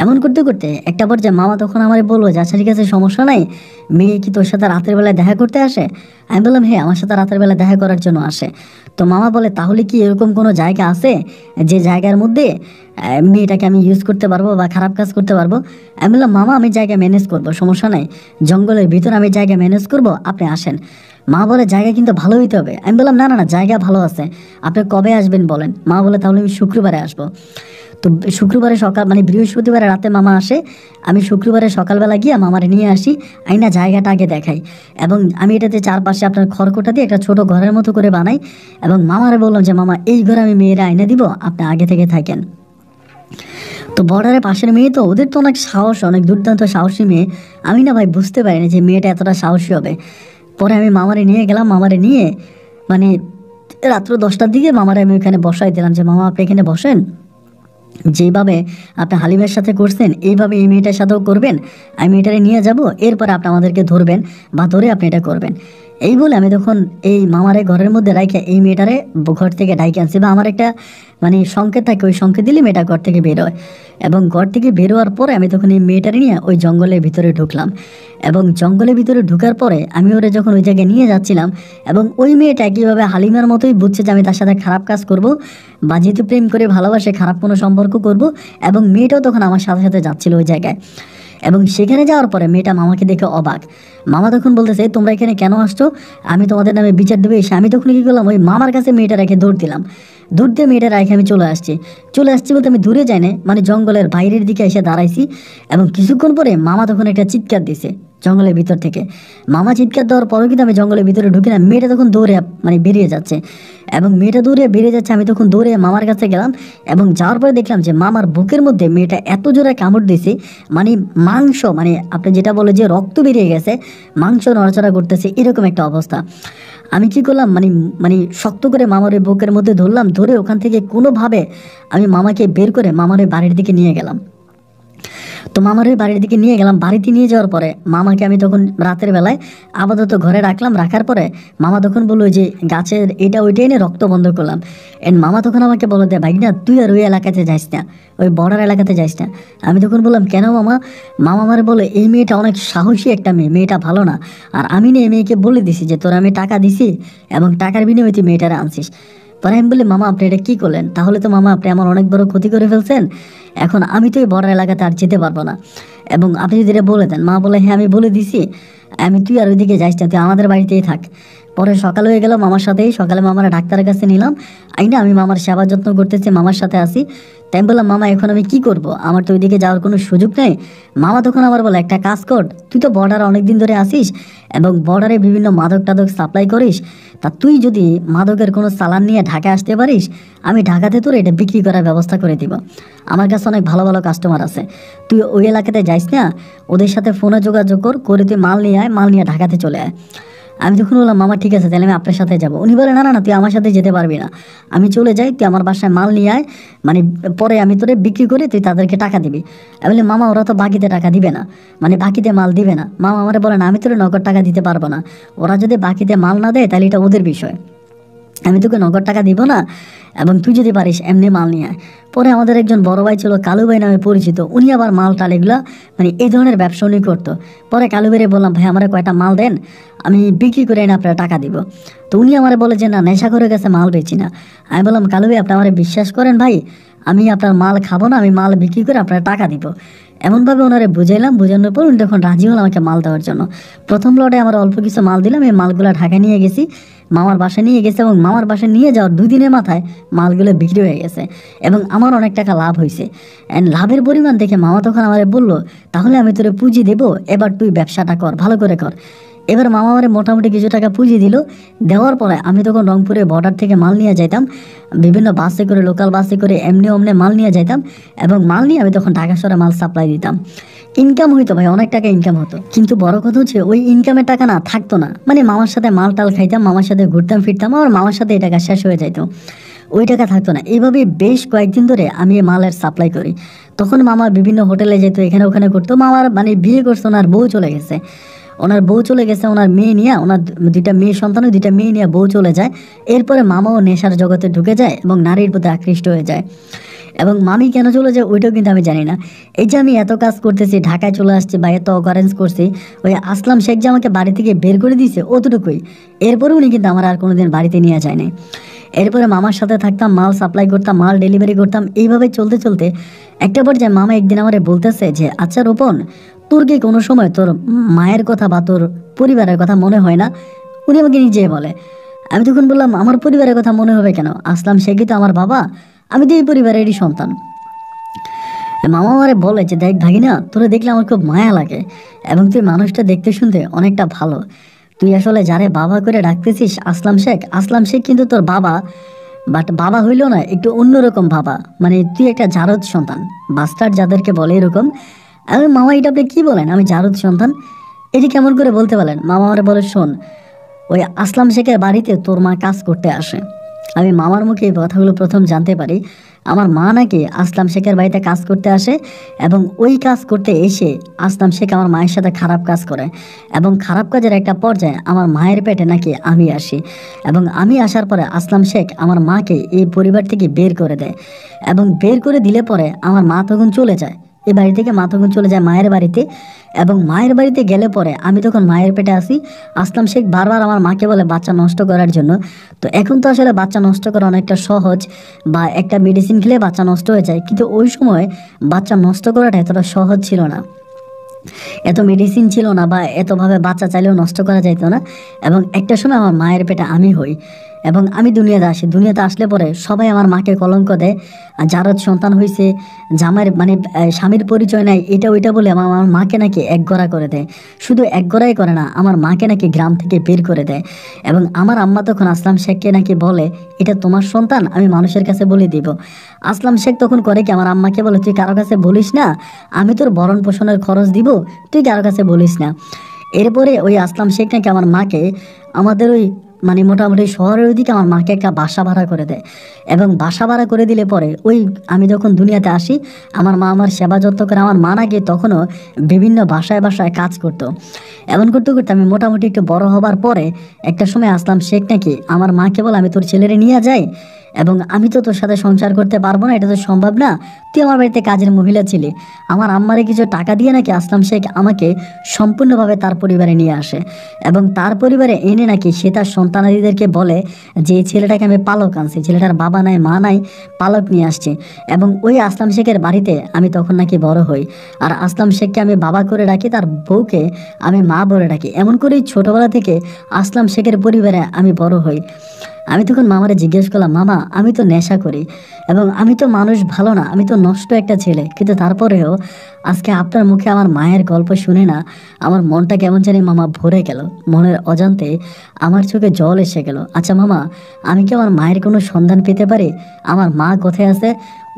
এমন করতে করতে একটা পর্যায়ে মামা তখন আমারে বললো যে আচ্ছা ঠিক আছে, সমস্যা নাই, মেয়ে কি তোর সাথে রাতের বেলায় দেখা করতে আসে? আমি বললাম হ্যাঁ, আমার সাথে রাতের বেলা দেখা করার জন্য আসে। তো মামা বলে তাহলে কি এরকম কোনো জায়গা আছে যে জায়গার মধ্যে মেয়েটাকে আমি ইউজ করতে পারবো বা খারাপ কাজ করতে পারবো? আমি বললাম মামা, আমি জায়গা ম্যানেজ করবো, সমস্যা নাই, জঙ্গলের ভিতর আমি জায়গা ম্যানেজ করবো, আপনি আসেন। মা বলে জায়গা কিন্তু ভালো হইতে হবে। আমি বললাম না না না, জায়গা ভালো আছে, আপনি কবে আসবেন বলেন। মা বলে তাহলে আমি শুক্রবারে আসবো। তো শুক্রবারে সকাল মানে বৃহস্পতিবারে রাতে মামা আসে, আমি শুক্রবারে সকালবেলা গিয়ে মামারে নিয়ে আসি, আইনা জায়গাটা আগে দেখাই। এবং আমি এটাতে চারপাশে আপনার খড়কোটা দিয়ে একটা ছোট ঘরের মতো করে বানাই, এবং মামারে বললাম যে মামা, এই ঘরে আমি মেয়েরা আইনা দিব, আপনি আগে থেকে থাকেন। তো বর্ডারের পাশের মেয়ে তো, ওদের তো অনেক সাহস, অনেক দুর্দান্ত সাহসী মেয়ে। আমি না ভাই বুঝতে পারিনি যে মেয়েটা এতটা সাহসী হবে। পরে আমি মামারে নিয়ে গেলাম, মামারে নিয়ে মানে রাত্র 10টার দিকে মামারে আমি ওখানে বসাই দিলাম যে মামা, আপনি এখানে বসেন, যেভাবে আপনি হালিমের সাথে করছেন এইভাবে এই মেয়েটার সাথেও করবেন, আমি মেয়েটারে নিয়ে যাব, এরপরে আপনি আমাদেরকে ধরবেন বা ধরে আপনি এটা করবেন। এই বলে আমি তখন এই মামারে ঘরের মধ্যে রাখে এই মেয়েটারে ঘর থেকে ডাইকে আনছি, বা আমার একটা মানে সংকেত থাকে, ওই সংকেত দিলে মেয়েটা ঘর থেকে বের হয়। এবং ঘর থেকে বেরোয়ার পরে আমি তখন এই মেয়েটারে নিয়ে ওই জঙ্গলের ভিতরে ঢুকলাম। এবং জঙ্গলের ভিতরে ঢুকার পরে আমি ওরে যখন ওই জায়গায় নিয়ে যাচ্ছিলাম, এবং ওই মেয়েটা কীভাবে হালিমার মতোই বুঝছে যে আমি তার সাথে খারাপ কাজ করব, বা যেহেতু প্রেম করে ভালোবাসে খারাপ কোনো সম্পর্ক করব। এবং মেয়েটাও তখন আমার সাথে সাথে যাচ্ছিল ওই জায়গায়। এবং সেখানে যাওয়ার পরে মেয়েটা মামাকে দেখে অবাক। মামা তখন বলতেছে তোমরা এখানে কেন আসছো, আমি তোমাদের নামে বিচার দেবো এসে। আমি তখন কী করলাম, ওই মামার কাছে মেয়েটা রেখে দৌড় দিলাম। দৌড় দিয়ে মেয়েটা রেখে আমি চলে আসছি বলতে আমি দূরে যাই না, মানে জঙ্গলের বাইরের দিকে এসে দাঁড়াইছি। এবং কিছুক্ষণ পরে মামা তখন একটা চিৎকার দিছে জঙ্গলের ভিতর থেকে। মামা চিৎকার দেওয়ার পরেও কিন্তু আমি জঙ্গলের ভিতরে ঢুকি না। মেয়েটা তখন দৌড়ে মানে বেরিয়ে যাচ্ছে, এবং মেয়েটা দৌড়ে বেরিয়ে যাচ্ছে। আমি তখন দৌড়ে মামার কাছে গেলাম, এবং যাওয়ার পরে দেখলাম যে মামার বুকের মধ্যে মেয়েটা এত জোরে কামড় দিয়েছে, মানে মাংস, মানে আপনি যেটা বলে যে রক্ত বেরিয়ে গেছে, মাংস নড়াচড়া করতেছে, এরকম একটা অবস্থা। আমি কি করলাম, মানে মানে শক্ত করে মামার ওই বুকের মধ্যে ধরলাম, ধরে ওখান থেকে কোনোভাবে আমি মামাকে বের করে মামার ওই বাড়ির দিকে নিয়ে গেলাম। তো মামার ওই বাড়ির দিকে নিয়ে গেলাম। বাড়িতে নিয়ে যাওয়ার পরে মামাকে আমি তখন রাতের বেলায় আপাতত ঘরে রাখলাম। রাখার পরে মামা তখন বললো যে গাছের এটা ওইটা এনে রক্ত বন্ধ করলাম। এন্ড মামা তখন আমাকে বলো, দে ভাই না, তুই আর ওই এলাকাতে যাইস না, ওই বর্ডার এলাকাতে যাইস না। আমি তখন বললাম, কেন মামা? মামা আমারে বলে, এই মেয়েটা অনেক সাহসী একটা মেয়ে, মেয়েটা ভালো না। আর আমি না এই মেয়েকে বলে দিছি যে তোর আমি টাকা দিছি, এবং টাকার বিনিময়ে তুই মেয়েটারে আনছিস। পরে আমি বলি, মামা আপনি এটা কী করলেন? তাহলে তো মামা আপনি আমার অনেক বড় ক্ষতি করে ফেলছেন। এখন আমি তো এই বর্ডার এলাকাতে আর যেতে পারবো না, এবং আপনি যদি এটা বলে দেন। মা বলে, হ্যাঁ আমি বলে দিছি, তুই আর ওইদিকে যাইস না, তুই আমাদের বাড়িতেই থাক। পরে সকাল হয়ে গেল মামার সাথেই, সকালে মামার ডাক্তারের কাছে নিলাম, আইনা আমি মামার সেবা যত্ন করতেছি, মামার সাথে আসি। তাই আমি বললাম, মামা এখন আমি কি করব, আমার তো ওইদিকে যাওয়ার কোনো সুযোগ নেই। মামা তখন আমার বলে, একটা কাজ কর, তুই তো বর্ডারে অনেকদিন ধরে আসিস, এবং বর্ডারে বিভিন্ন মাদক টাদক সাপ্লাই করিস, তা তুই যদি মাদকের কোনো চালান নিয়ে ঢাকায় আসতে পারিস, আমি ঢাকাতে তোর এটা বিক্রি করার ব্যবস্থা করে দিব। আমার কাছে অনেক ভালো ভালো কাস্টমার আছে, তুই ওই এলাকাতে যাইস না, ওদের সাথে ফোনে যোগাযোগ করে তুই মাল নিয়ে আয়, মাল নিয়ে ঢাকাতে চলে আয়। আমি তখন বললাম, মামা ঠিক আছে, তাহলে আমি আপনার সাথে যাবো। উনি বলে, না না না, তুই আমার সাথে যেতে পারবি না, আমি চলে যাই, তুই আমার বাসায় মাল নিয়ে আয়, মানে পরে আমি তোরে বিক্রি করে তুই তাদেরকে টাকা দিবি। আমি বলি, মামা ওরা তো বাকিতে টাকা দিবে না, মানে বাকিতে মাল দিবে না। মামা আমারে বলে, না আমি তোরে নগদ টাকা দিতে পারবো না, ওরা যদি বাকিতে মাল না দেয় তাহলে এটা ওদের বিষয়, আমি তোকে নগদ টাকা দিব না, এবং তুই যদি পারিস এমনি মাল নিয়ে আয়। পরে আমাদের একজন বড় ভাই ছিল, কালু ভাই নামে পরিচিত, উনি আবার মাল টাল এগুলা মানে এই ধরনের ব্যবসা উনি করতো। পরে কালু ভাইরে বললাম, ভাই আমার কয়টা মাল দেন, আমি বিক্রি করে এনে আপনারা টাকা দিব। তো উনি আমার বলে যে, না নেশা করে গেছে, মাল বেচি না। আমি বললাম, কালু ভাই আপনি আমার বিশ্বাস করেন ভাই, আমি আপনার মাল খাবো না, আমি মাল বিক্রি করে আপনার টাকা দিব। এমনভাবে ওনারে বুঝাইলাম, বোঝানোর পর উনি তখন রাজি হল আমাকে মাল দেওয়ার জন্য। প্রথম লটে আমার অল্প কিছু মাল দিলাম, এই মালগুলো ঢাকায় নিয়ে গেছি, মামার বাসায় নিয়ে গেছে, এবং মামার বাসায় নিয়ে যাওয়ার 2 দিনের মাথায় মালগুলো বিক্রি হয়ে গেছে, এবং আমার অনেক টাকা লাভ হয়েছে। অ্যান্ড লাভের পরিমাণ দেখে মামা তখন আমারে বললো, তাহলে আমি তোরে পুঁজি দেবো, এবার তুই ব্যবসাটা কর, ভালো করে কর। এবার মামা আমারে মোটামুটি কিছু টাকা পুঁজি দিল। দেওয়ার পরে আমি তখন রংপুরে বর্ডার থেকে মাল নিয়ে যাইতাম, বিভিন্ন বাসে করে, লোকাল বাসে করে, এমনি অমনে মাল নিয়ে যাইতাম, এবং মাল নিয়ে আমি তখন ঢাকা শহরে মাল সাপ্লাই দিতাম। ইনকাম হইতো ভাই, অনেক টাকা ইনকাম হতো, কিন্তু বড় কথা হচ্ছে ওই ইনকামের টাকা না থাকতো না। মানে মামার সাথে মাল টাল খাইতাম, মামার সাথে ঘুরতাম ফিরতাম, আর মামার সাথে এই টাকা শেষ হয়ে যাইতো, ওই টাকা থাকতো না। এইভাবে বেশ কয়েকদিন ধরে আমি এই মালের সাপ্লাই করি। তখন মামা বিভিন্ন হোটেলে যেত, এখানে ওখানে করতো। মামার মানে বিয়ে করছে, ওনার বউ চলে গেছে, ওনার মেয়ে নিয়ে, ওনার 2টা মেয়ে সন্তান, 2টা মেয়ে নিয়ে বউ চলে যায়। এরপরে মামাও নেশার জগতে ঢুকে যায় এবং নারীর প্রতি আকৃষ্ট হয়ে যায়। এবং মামি কেন চলে যায় ওইটাও কিন্তু আমি জানি না। এই যে আমি এত কাজ করতেছি, ঢাকায় চলে আসছি বা এত অকারেন্স করছি, ওই আসলাম শেখ যে আমাকে বাড়ি থেকে বের করে দিয়েছে অতটুকুই। এরপরে উনি কিন্তু আমার আর কোনোদিন বাড়িতে নিয়ে যায়নি। এরপরে মামার সাথে থাকতাম, মাল সাপ্লাই করতাম, মাল ডেলিভারি করতাম। এইভাবে চলতে চলতে একটা পর্যায়ে মামা একদিন আমারে বলতেছে যে, আচ্ছা রোপন, তোর কি কোনো সময় তোর মায়ের কথা বা তোর পরিবারের কথা মনে হয় না? উনি আমাকে নিজে বলে। আমি তখন বললাম, আমার পরিবারের কথা মনে হবে কেন? আসলাম শেখই তো আমার বাবা, আমি তো এই পরিবারেরই সন্তান। মামা আমারে বলে যে, দেখ ভাগিনা, তোরে দেখলে আমার খুব মায়া লাগে, এবং তুই মানুষটা দেখতে শুনতে অনেকটা ভালো। তুই আসলে যারে বাবা করে ডাকতেছিস আসলাম শেখ কিন্তু তোর বাবা, বাট বাবা হইল না, একটু অন্যরকম বাবা, মানে তুই একটা জারদ সন্তান, বাস্টার্ড যাদেরকে বলে এরকম। আমি, মামা এটা আপনি কী বলেন, আমি জারদ সন্তান, এটি কেমন করে বলতে পারেন? মামা আমারে বলে, শোন, ওই আসলাম শেখের বাড়িতে তোর মা কাজ করতে আসে। আমি মামার মুখে এই কথাগুলো প্রথম জানতে পারি, আমার মা নাকি আসলাম শেখের বাড়িতে কাজ করতে আসে, এবং ওই কাজ করতে এসে আসলাম শেখ আমার মায়ের সাথে খারাপ কাজ করে, এবং খারাপ কাজের একটা পর্যায়ে আমার মায়ের পেটে নাকি আমি আসি, এবং আমি আসার পরে আসলাম শেখ আমার মাকে এই পরিবার থেকে বের করে দেয়, এবং বের করে দিলে পরে আমার মা তখন চলে যায় এই বাড়ি থেকে, মা তখন চলে যায় মায়ের বাড়িতে। এবং মায়ের বাড়িতে গেলে পরে আমি তখন মায়ের পেটে আসি। আসলাম শেখ বারবার আমার মাকে বলে বাচ্চা নষ্ট করার জন্য। তো এখন তো আসলে বাচ্চা নষ্ট করা অনেকটা সহজ, বা একটা মেডিসিন খেলে বাচ্চা নষ্ট হয়ে যায়, কিন্তু ওই সময় বাচ্চা নষ্ট করাটা এতটা সহজ ছিল না, এত মেডিসিন ছিল না, বা এতভাবে বাচ্চা চাইলেও নষ্ট করা যাইতো না। এবং একটা সময় আমার মায়ের পেটে আমি হই, এবং আমি দুনিয়াতে আসলে পরে সবাই আমার মাকে কলঙ্ক দেয়। আর যার সন্তান হয়েছে, জামাইয়ের মানে স্বামীর পরিচয় নাই, এটা ওইটা বলে আমার মাকে নাকি একগড়া করে দেয়। শুধু একগড়াই করে না, আমার মাকে নাকি গ্রাম থেকে বের করে দেয়। এবং আমার আম্মা তখন আসলাম শেখকে নাকি বলে, এটা তোমার সন্তান, আমি মানুষের কাছে বলে দিব। আসলাম শেখ তখন করে কি, আমার আম্মাকে বলে, তুই কারো কাছে বলিস না, আমি তোর ভরণ পোষণের খরচ দিব, তুই কারো কাছে বলিস না। এরপরে ওই আসলাম শেখ নাকি আমার মাকে আমাদের ওই মানে মোটামুটি শহরের ওইদিকে আমার মাকে একটা বাসা ভাড়া করে দেয়। এবং বাসা ভাড়া করে দিলে পরে ওই আমি যখন দুনিয়াতে আসি, আমার মা আমার সেবা যত্ন করে। আমার মা নাকি তখনও বিভিন্ন বাসায় বাসায় কাজ করতো। এমন করতে করতে আমি মোটামুটি একটু বড় হবার পরে একটা সময় আসলাম শেখ নাকি আমার মাকে বলে, আমি তোর ছেলেরে নিয়ে যাই, এবং আমি তো তোর সাথে সংসার করতে পারবো না, এটা তো সম্ভব না, তুই আমার বাড়িতে কাজের মহিলা ছিলি। আমার আম্মারে কিছু টাকা দিয়ে নাকি আসলাম শেখ আমাকে সম্পূর্ণভাবে তার পরিবারে নিয়ে আসে। এবং তার পরিবারে এনে নাকি সে তার সন্তানাদিদেরকে বলে যে এই ছেলেটাকে আমি পালক আনছি, ছেলেটার বাবা নাই মা নাই, পালক নিয়ে আসছি। এবং ওই আসলাম শেখের বাড়িতে আমি তখন নাকি বড় হই। আর আসলাম শেখকে আমি বাবা করে ডাকি, তার বউকে আমি মা বলে ডাকি। এমন করেই ছোটোবেলা থেকে আসলাম শেখের পরিবারে আমি বড় হই। আমি তখন মামারে জিজ্ঞেস করলাম, মামা আমি তো নেশা করি এবং আমি তো মানুষ ভালো না, আমি তো নষ্ট একটা ছেলে, কিন্তু তারপরেও আজকে আপনার মুখে আমার মায়ের গল্প শুনে না আমার মনটা কেমন জানি মামা ভরে গেল। মনের অজান্তে আমার চোখে জল এসে গেল। আচ্ছা মামা, আমি কি আমার মায়ের কোনো সন্ধান পেতে পারি? আমার মা কোথায় আছে?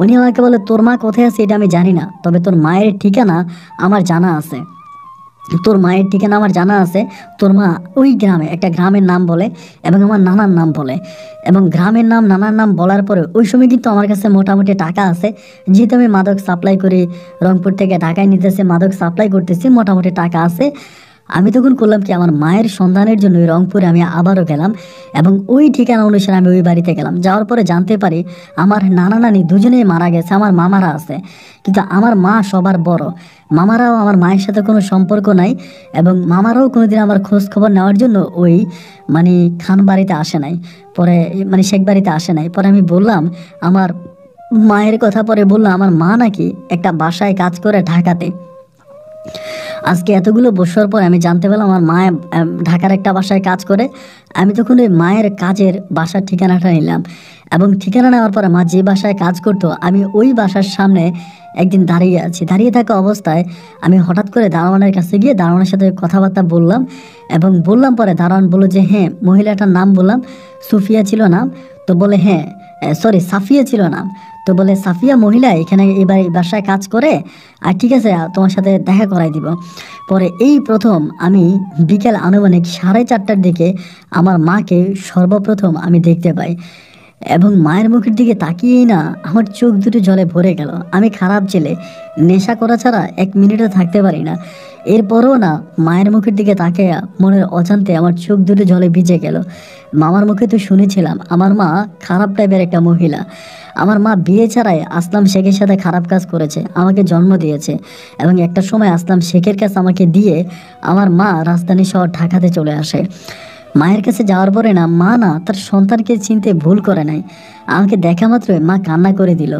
উনি আমাকে বলে, তোর মা কোথায় আছে এটা আমি জানি না, তবে তোর মায়ের ঠিকানা আমার জানা আছে। তোর মায়ের ঠিকানা আমার জানা আছে। তোর মা ওই গ্রামে একটা গ্রামের নাম বলে এবং আমার নানার নাম বলে। এবং গ্রামের নাম নানার নাম বলার পরে ওই সময় কিন্তু আমার কাছে মোটামুটি টাকা আছে, যেহেতু আমি মাদক সাপ্লাই করি, রংপুর থেকে ঢাকায় নিতেছে মাদক সাপ্লাই করতেছি, মোটামুটি টাকা আছে। আমি তখন করলাম কি, আমার মায়ের সন্ধানের জন্য ওই রংপুরে আমি আবারও গেলাম এবং ওই ঠিকানা অনুসারে আমি ওই বাড়িতে গেলাম। যাওয়ার পরে জানতে পারি আমার নানা নানি দুজনেই মারা গেছে, আমার মামারা আছে, কিন্তু আমার মা সবার বড়। মামারাও আমার মায়ের সাথে কোনো সম্পর্ক নাই এবং মামারাও কোনোদিন আমার খোঁজ খবর নেওয়ার জন্য ওই মানে খান বাড়িতে আসে নাই, পরে মানে শেখ বাড়িতে আসে নাই। পরে আমি বললাম আমার মায়ের কথা, পরে বললাম আমার মা নাকি একটা বাসায় কাজ করে ঢাকাতে। আজকে এতগুলো বছর পর আমি জানতে পারলাম আমার মা ঢাকার একটা বাসায় কাজ করে। আমি তখন ওই মায়ের কাজের বাসার ঠিকানাটা নিলাম এবং ঠিকানা নেওয়ার পরে মা যে বাসায় কাজ করতো আমি ওই বাসার সামনে একদিন দাঁড়িয়ে আছি। দাঁড়িয়ে থাকা অবস্থায় আমি হঠাৎ করে দারোয়ানের কাছে গিয়ে দারোয়ানের সাথে কথাবার্তা বললাম এবং বললাম পরে দারোয়ান বললো যে হ্যাঁ, মহিলাটার নাম বললাম, সুফিয়া ছিল নাম। তো বলে হ্যাঁ, সরি সাফিয়া ছিল নাম। তো বলে সাফিয়া মহিলা এখানে এবার এই বাসায় কাজ করে, আর ঠিক আছে তোমার সাথে দেখা করাই দিব। পরে এই প্রথম আমি বিকেল আনুমানিক 4:30টার দিকে আমার মাকে সর্বপ্রথম আমি দেখতে পাই এবং মায়ের মুখের দিকে তাকিয়েই না আমার চোখ দুটো জলে ভরে গেল। আমি খারাপ ছেলে, নেশা করা ছাড়া 1 মিনিটও থাকতে পারি না। এরপরও না মায়ের মুখের দিকে তাকিয়ে মনের অজান্তে আমার চোখ দুটো জলে ভিজে গেল। মামার মুখে তো শুনেছিলাম আমার মা খারাপ টাইপের একটা মহিলা। আমার মা বিয়ে ছাড়াই আসলাম শেখের সাথে খারাপ কাজ করেছে, আমাকে জন্ম দিয়েছে এবং একটা সময় আসলাম শেখের কাছে আমাকে দিয়ে আমার মা রাজধানী শহর ঢাকাতে চলে আসে। মায়ের কাছে যাওয়ার পরে না মা না তার সন্তানকে চিনতে ভুল করে নাই। আমাকে দেখা মাত্রই মা কান্না করে দিল।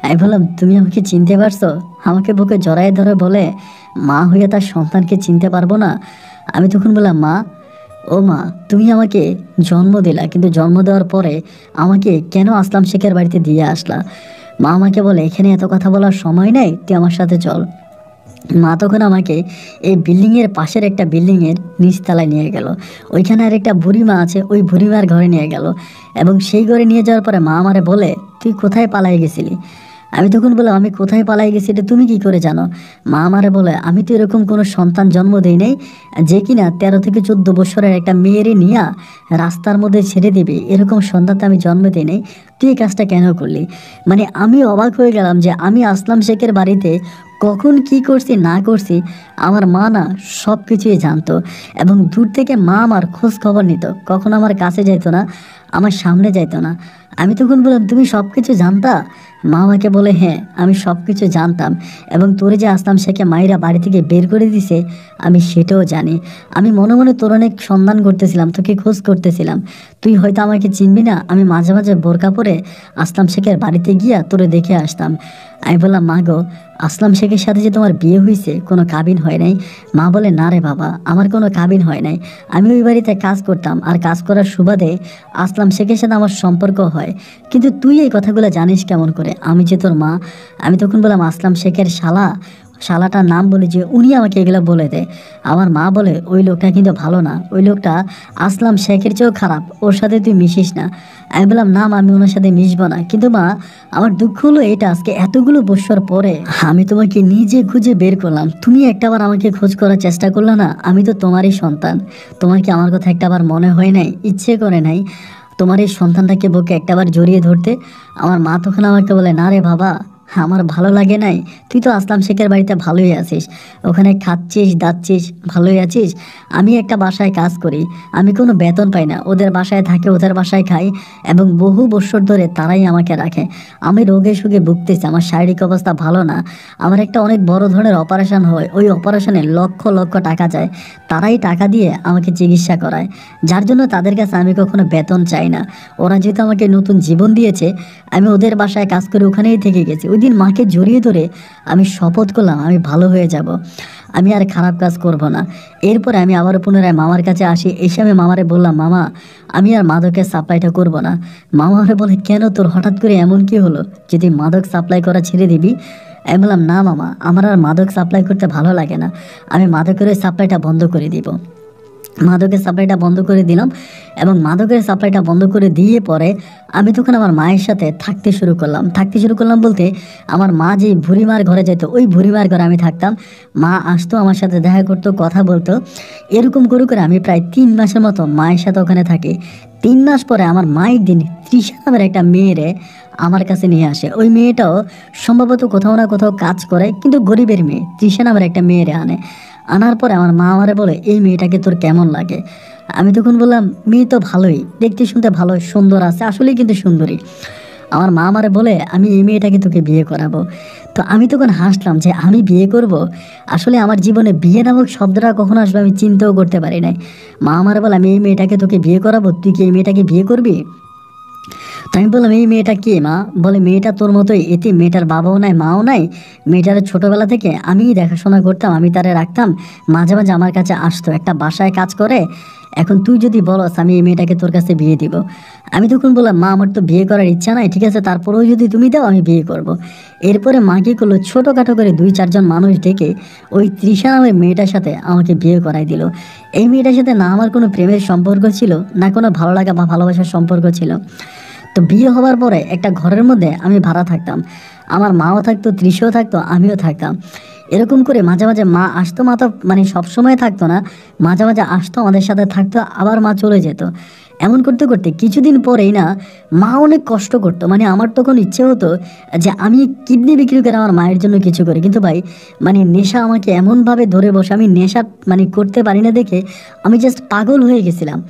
আমি বললাম, তুমি আমাকে চিনতে পারছো? আমাকে বুকে জড়াই ধরে বলে, মা হয়ে তার সন্তানকে চিনতে পারবো না? আমি তখন বললাম, মা, ও মা, তুমি আমাকে জন্ম দিলা, কিন্তু জন্ম দেওয়ার পরে আমাকে কেন আসলাম শেখের বাড়িতে দিয়ে আসলা? মা আমাকে বলে, এখানে এত কথা বলার সময় নেই, তুই আমার সাথে চল। মা তখন আমাকে এই বিল্ডিংয়ের পাশের একটা বিল্ডিংয়ের নিচতলায় নিয়ে গেল। ওইখানে আর একটা বুড়িমা আছে, ওই বুড়িমার ঘরে নিয়ে গেল এবং সেই ঘরে নিয়ে যাওয়ার পরে মা আমারে বলে, তুই কোথায় পালাই গেছিলি? আমি তখন বললাম, আমি কোথায় পালাই গেছি এটা তুমি কি করে জানো? মা আমারে বলে, আমি তো এরকম কোনো সন্তান জন্ম দেই নাই যে কিনা 13 থেকে 14 বছরের একটা মেয়েরে নিয়ে রাস্তার মধ্যে ছেড়ে দিবি, এরকম সন্তান তো আমি জন্ম দিই নাই, তুই এই কাজটা কেন করলি? মানে আমি অবাক হয়ে গেলাম যে আমি আসলাম শেখের বাড়িতে কখন কি করছি না করছি আমার মা না সব কিছুই জানতো এবং দূর থেকে মা আমার খোঁজ খবর নিত, কখনো আমার কাছে যাইতো না, আমার সামনে যাইতো না। আমি তখন বললাম, তুমি সব কিছু জানতা? মা আমাকে বলে, হ্যাঁ আমি সব কিছু জানতাম এবং তোরে যে আসলাম শেখে মায়েরা বাড়ি থেকে বের করে দিছে আমি সেটাও জানি। আমি মনে মনে তোর অনেক সন্ধান করতেছিলাম, তোকে খোঁজ করতেছিলাম, তুই হয়তো আমাকে চিনবি না। আমি মাঝে মাঝে বোরকা পরে আসলাম শেখের বাড়িতে গিয়া তোরে দেখে আসতাম। আমি বললাম, মা গো, আসলাম শেখের সাথে যে তোমার বিয়ে হয়েছে, কোনো কাবিন হয় নাই? মা বলে, না রে বাবা, আমার কোনো কাবিন হয় নাই, আমি ওই বাড়িতে কাজ করতাম আর কাজ করার সুবাদে আসলাম আসলাম শেখের সাথে আমার সম্পর্ক হয়, কিন্তু তুই এই কথাগুলো জানিস কেমন করে? আমি যে তোর মা। আমি তখন বললাম আসলাম শেখের শালাটার নাম বলে যে উনি আমাকে এগুলো বলে দেয়। আমার মা বলে ওই লোকটা কিন্তু ভালো না, ওই লোকটা আসলাম শেখের চেয়েও খারাপ, ওর সাথে তুই মিশিস না। আমি বললাম না মা, আমি ওনার সাথে মিশবো না। কিন্তু মা, আমার দুঃখ হলো এটা, আজকে এতগুলো বছর পরে আমি তোমাকে নিজে খুঁজে বের করলাম, তুমি একটাবার আমাকে খোঁজ করার চেষ্টা করলে না? আমি তো তোমারই সন্তান, তোমার কি আমার কথা একটাবার মনে হয় নাই, ইচ্ছে করে নাই তোমার এই সন্তানটাকে বুকে একটাবার জড়িয়ে ধরতে? আমার মা তখন আমাকে বলে না রে বাবা, আমার ভালো লাগে নাই, তুই তো আসলাম শেখের বাড়িতে ভালোই আছিস, ওখানে খাচ্ছিস দাচ্ছিস ভালোই আছিস। আমি একটা বাসায় কাজ করি, আমি কোনো বেতন পাই না, ওদের বাসায় থাকে, ওদের বাসায় খাই, এবং বহু বছর ধরে তারাই আমাকে রাখে। আমি রোগে সুগে ভুগতেছি, আমার শারীরিক অবস্থা ভালো না, আমার একটা অনেক বড় ধরনের অপারেশন হয়, ওই অপারেশনে লক্ষ লক্ষ টাকা যায়, তারাই টাকা দিয়ে আমাকে চিকিৎসা করায়, যার জন্য তাদের কাছে আমি কখনো বেতন চাই না। ওরা যেহেতু আমাকে নতুন জীবন দিয়েছে, আমি ওদের বাসায় কাজ করে ওখানেই থেকে গেছি। ওই দিন মাকে জড়িয়ে ধরে আমি শপথ করলাম আমি ভালো হয়ে যাব, আমি আর খারাপ কাজ করব না। এরপরে আমি আবার পুনরায় মামার কাছে আসি, এসে আমি মামারে বললাম মামা, আমি আর মাদকের সাপ্লাইটা করব না। মামা আমারে বলে কেন, তোর হঠাৎ করে এমন কি হলো, যদি মাদক সাপ্লাই করা ছেড়ে দিবি? আমি বললাম না মামা, আমার আর মাদক সাপ্লাই করতে ভালো লাগে না, আমি মাদকের ওই সাপ্লাইটা বন্ধ করে দিব। মাদকের সাপ্লাইটা বন্ধ করে দিলাম, এবং মাদকের সাপ্লাইটা বন্ধ করে দিয়ে পরে আমি তখন আমার মায়ের সাথে থাকতে শুরু করলাম বলতে, আমার মা যে বুড়িমার ঘরে যেত, ওই বুড়িমার ঘরে আমি থাকতাম। মা আসতো, আমার সাথে দেখা করতো, কথা বলতো, এরকম করে করে আমি প্রায় 3 মাসের মতো মায়ের সাথে ওখানে থাকি। 3 মাস পরে আমার মা একদিন তৃষা নামের একটা মেয়েরে আমার কাছে নিয়ে আসে। ওই মেয়েটাও সম্ভবত কোথাও না কোথাও কাজ করে, কিন্তু গরিবের মেয়ে, তৃষা নামের একটা মেয়েরে আনার পরে আমার মা আমারে বলে এই মেয়েটাকে তোর কেমন লাগে? আমি তখন বললাম মেয়ে তো ভালোই, দেখতে শুনতে ভালো, সুন্দর আছে, আসলেই কিন্তু সুন্দরী। আমার মা আমারে বলে আমি এই মেয়েটাকে তোকে বিয়ে করাবো। তো আমি তখন হাসলাম যে আমি বিয়ে করব? আসলে আমার জীবনে বিয়ে নামক শব্দটা কখনো আসবে আমি চিন্তাও করতে পারি নাই। মা আমারে বলে আমি এই মেয়েটাকে তোকে বিয়ে করাবো, তুই কি এই মেয়েটাকে বিয়ে করবি? তো আমি বললাম এই মেয়েটা কে মা? বলে মেয়েটা তোর মতোই এতে, মেয়েটার বাবাও নাই মাও নাই, মেয়েটার ছোটোবেলা থেকে আমিই দেখাশোনা করতাম, আমি তারে রাখতাম, মাঝে মাঝে আমার কাছে আসতো, একটা বাসায় কাজ করে। এখন তুই যদি বলস আমি এই মেয়েটাকে তোর কাছে বিয়ে দিব। আমি তখন বললাম মা আমার তো বিয়ে করার ইচ্ছা নাই, ঠিক আছে তারপরেও যদি তুমি দাও আমি বিয়ে করব। এরপরে মা কী করলো, ছোটোখাটো করে 2-4 জন মানুষ ডেকে ওই তৃষা নামের মেয়েটার সাথে আমাকে বিয়ে করাই দিল। এই মেয়েটার সাথে না আমার কোনো প্রেমের সম্পর্ক ছিল, না কোনো ভালো লাগা বা ভালোবাসার সম্পর্ক ছিল। তো বিয়ে হওয়ার পরে একটা ঘরের মধ্যে আমি ভাড়া থাকতাম, আমার মাও থাকতো, তৃষাও থাকতো, আমিও থাকতাম। এরকম করে মাঝে মাঝে মা আসতো, মা তো মানে সবসময় থাকতো না, মাঝে মাঝে আসতো, আমাদের সাথে থাকতো, আবার মা চলে যেত। এমন করতে করতে কিছুদিন পরেই না মা অনেক কষ্ট করতো, মানে আমার তখন ইচ্ছে হতো যে আমি কিডনি বিক্রি করে আমার মায়ের জন্য কিছু করি, কিন্তু ভাই মানে নেশা আমাকে এমনভাবে ধরে বসে, আমি নেশা মানে করতে পারি না দেখে আমি জাস্ট পাগল হয়ে গেছিলাম,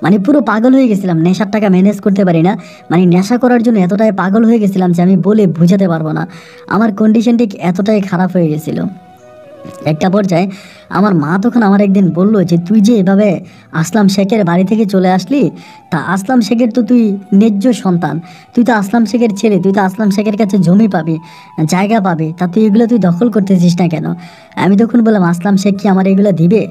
মানে পুরো পাগল হয়ে গেছিলাম, নেশার টাকা ম্যানেজ করতে পারি না, মানে নেশা করার জন্য এতটাই পাগল হয়ে গেছিলাম যে আমি বলে বোঝাতে পারবো না, আমার কন্ডিশন ঠিক এতটাই খারাপ হয়ে গেছিলো। একটা পর্যায়ে আমার মা তখন আমার একদিন বলল যে তুই যে এভাবে আসলাম শেখের বাড়ি থেকে চলে আসলি, তা আসলাম শেখের তো তুই ন্যায্য সন্তান, তুই তো আসলাম শেখের ছেলে, তুই তো আসলাম শেখের কাছে জমি পাবি, জায়গা পাবি, তা তুই এগুলো তুই দখল করতেছিস না কেন? আমি তখন বললাম আসলাম শেখ কি আমার এগুলো দিবে?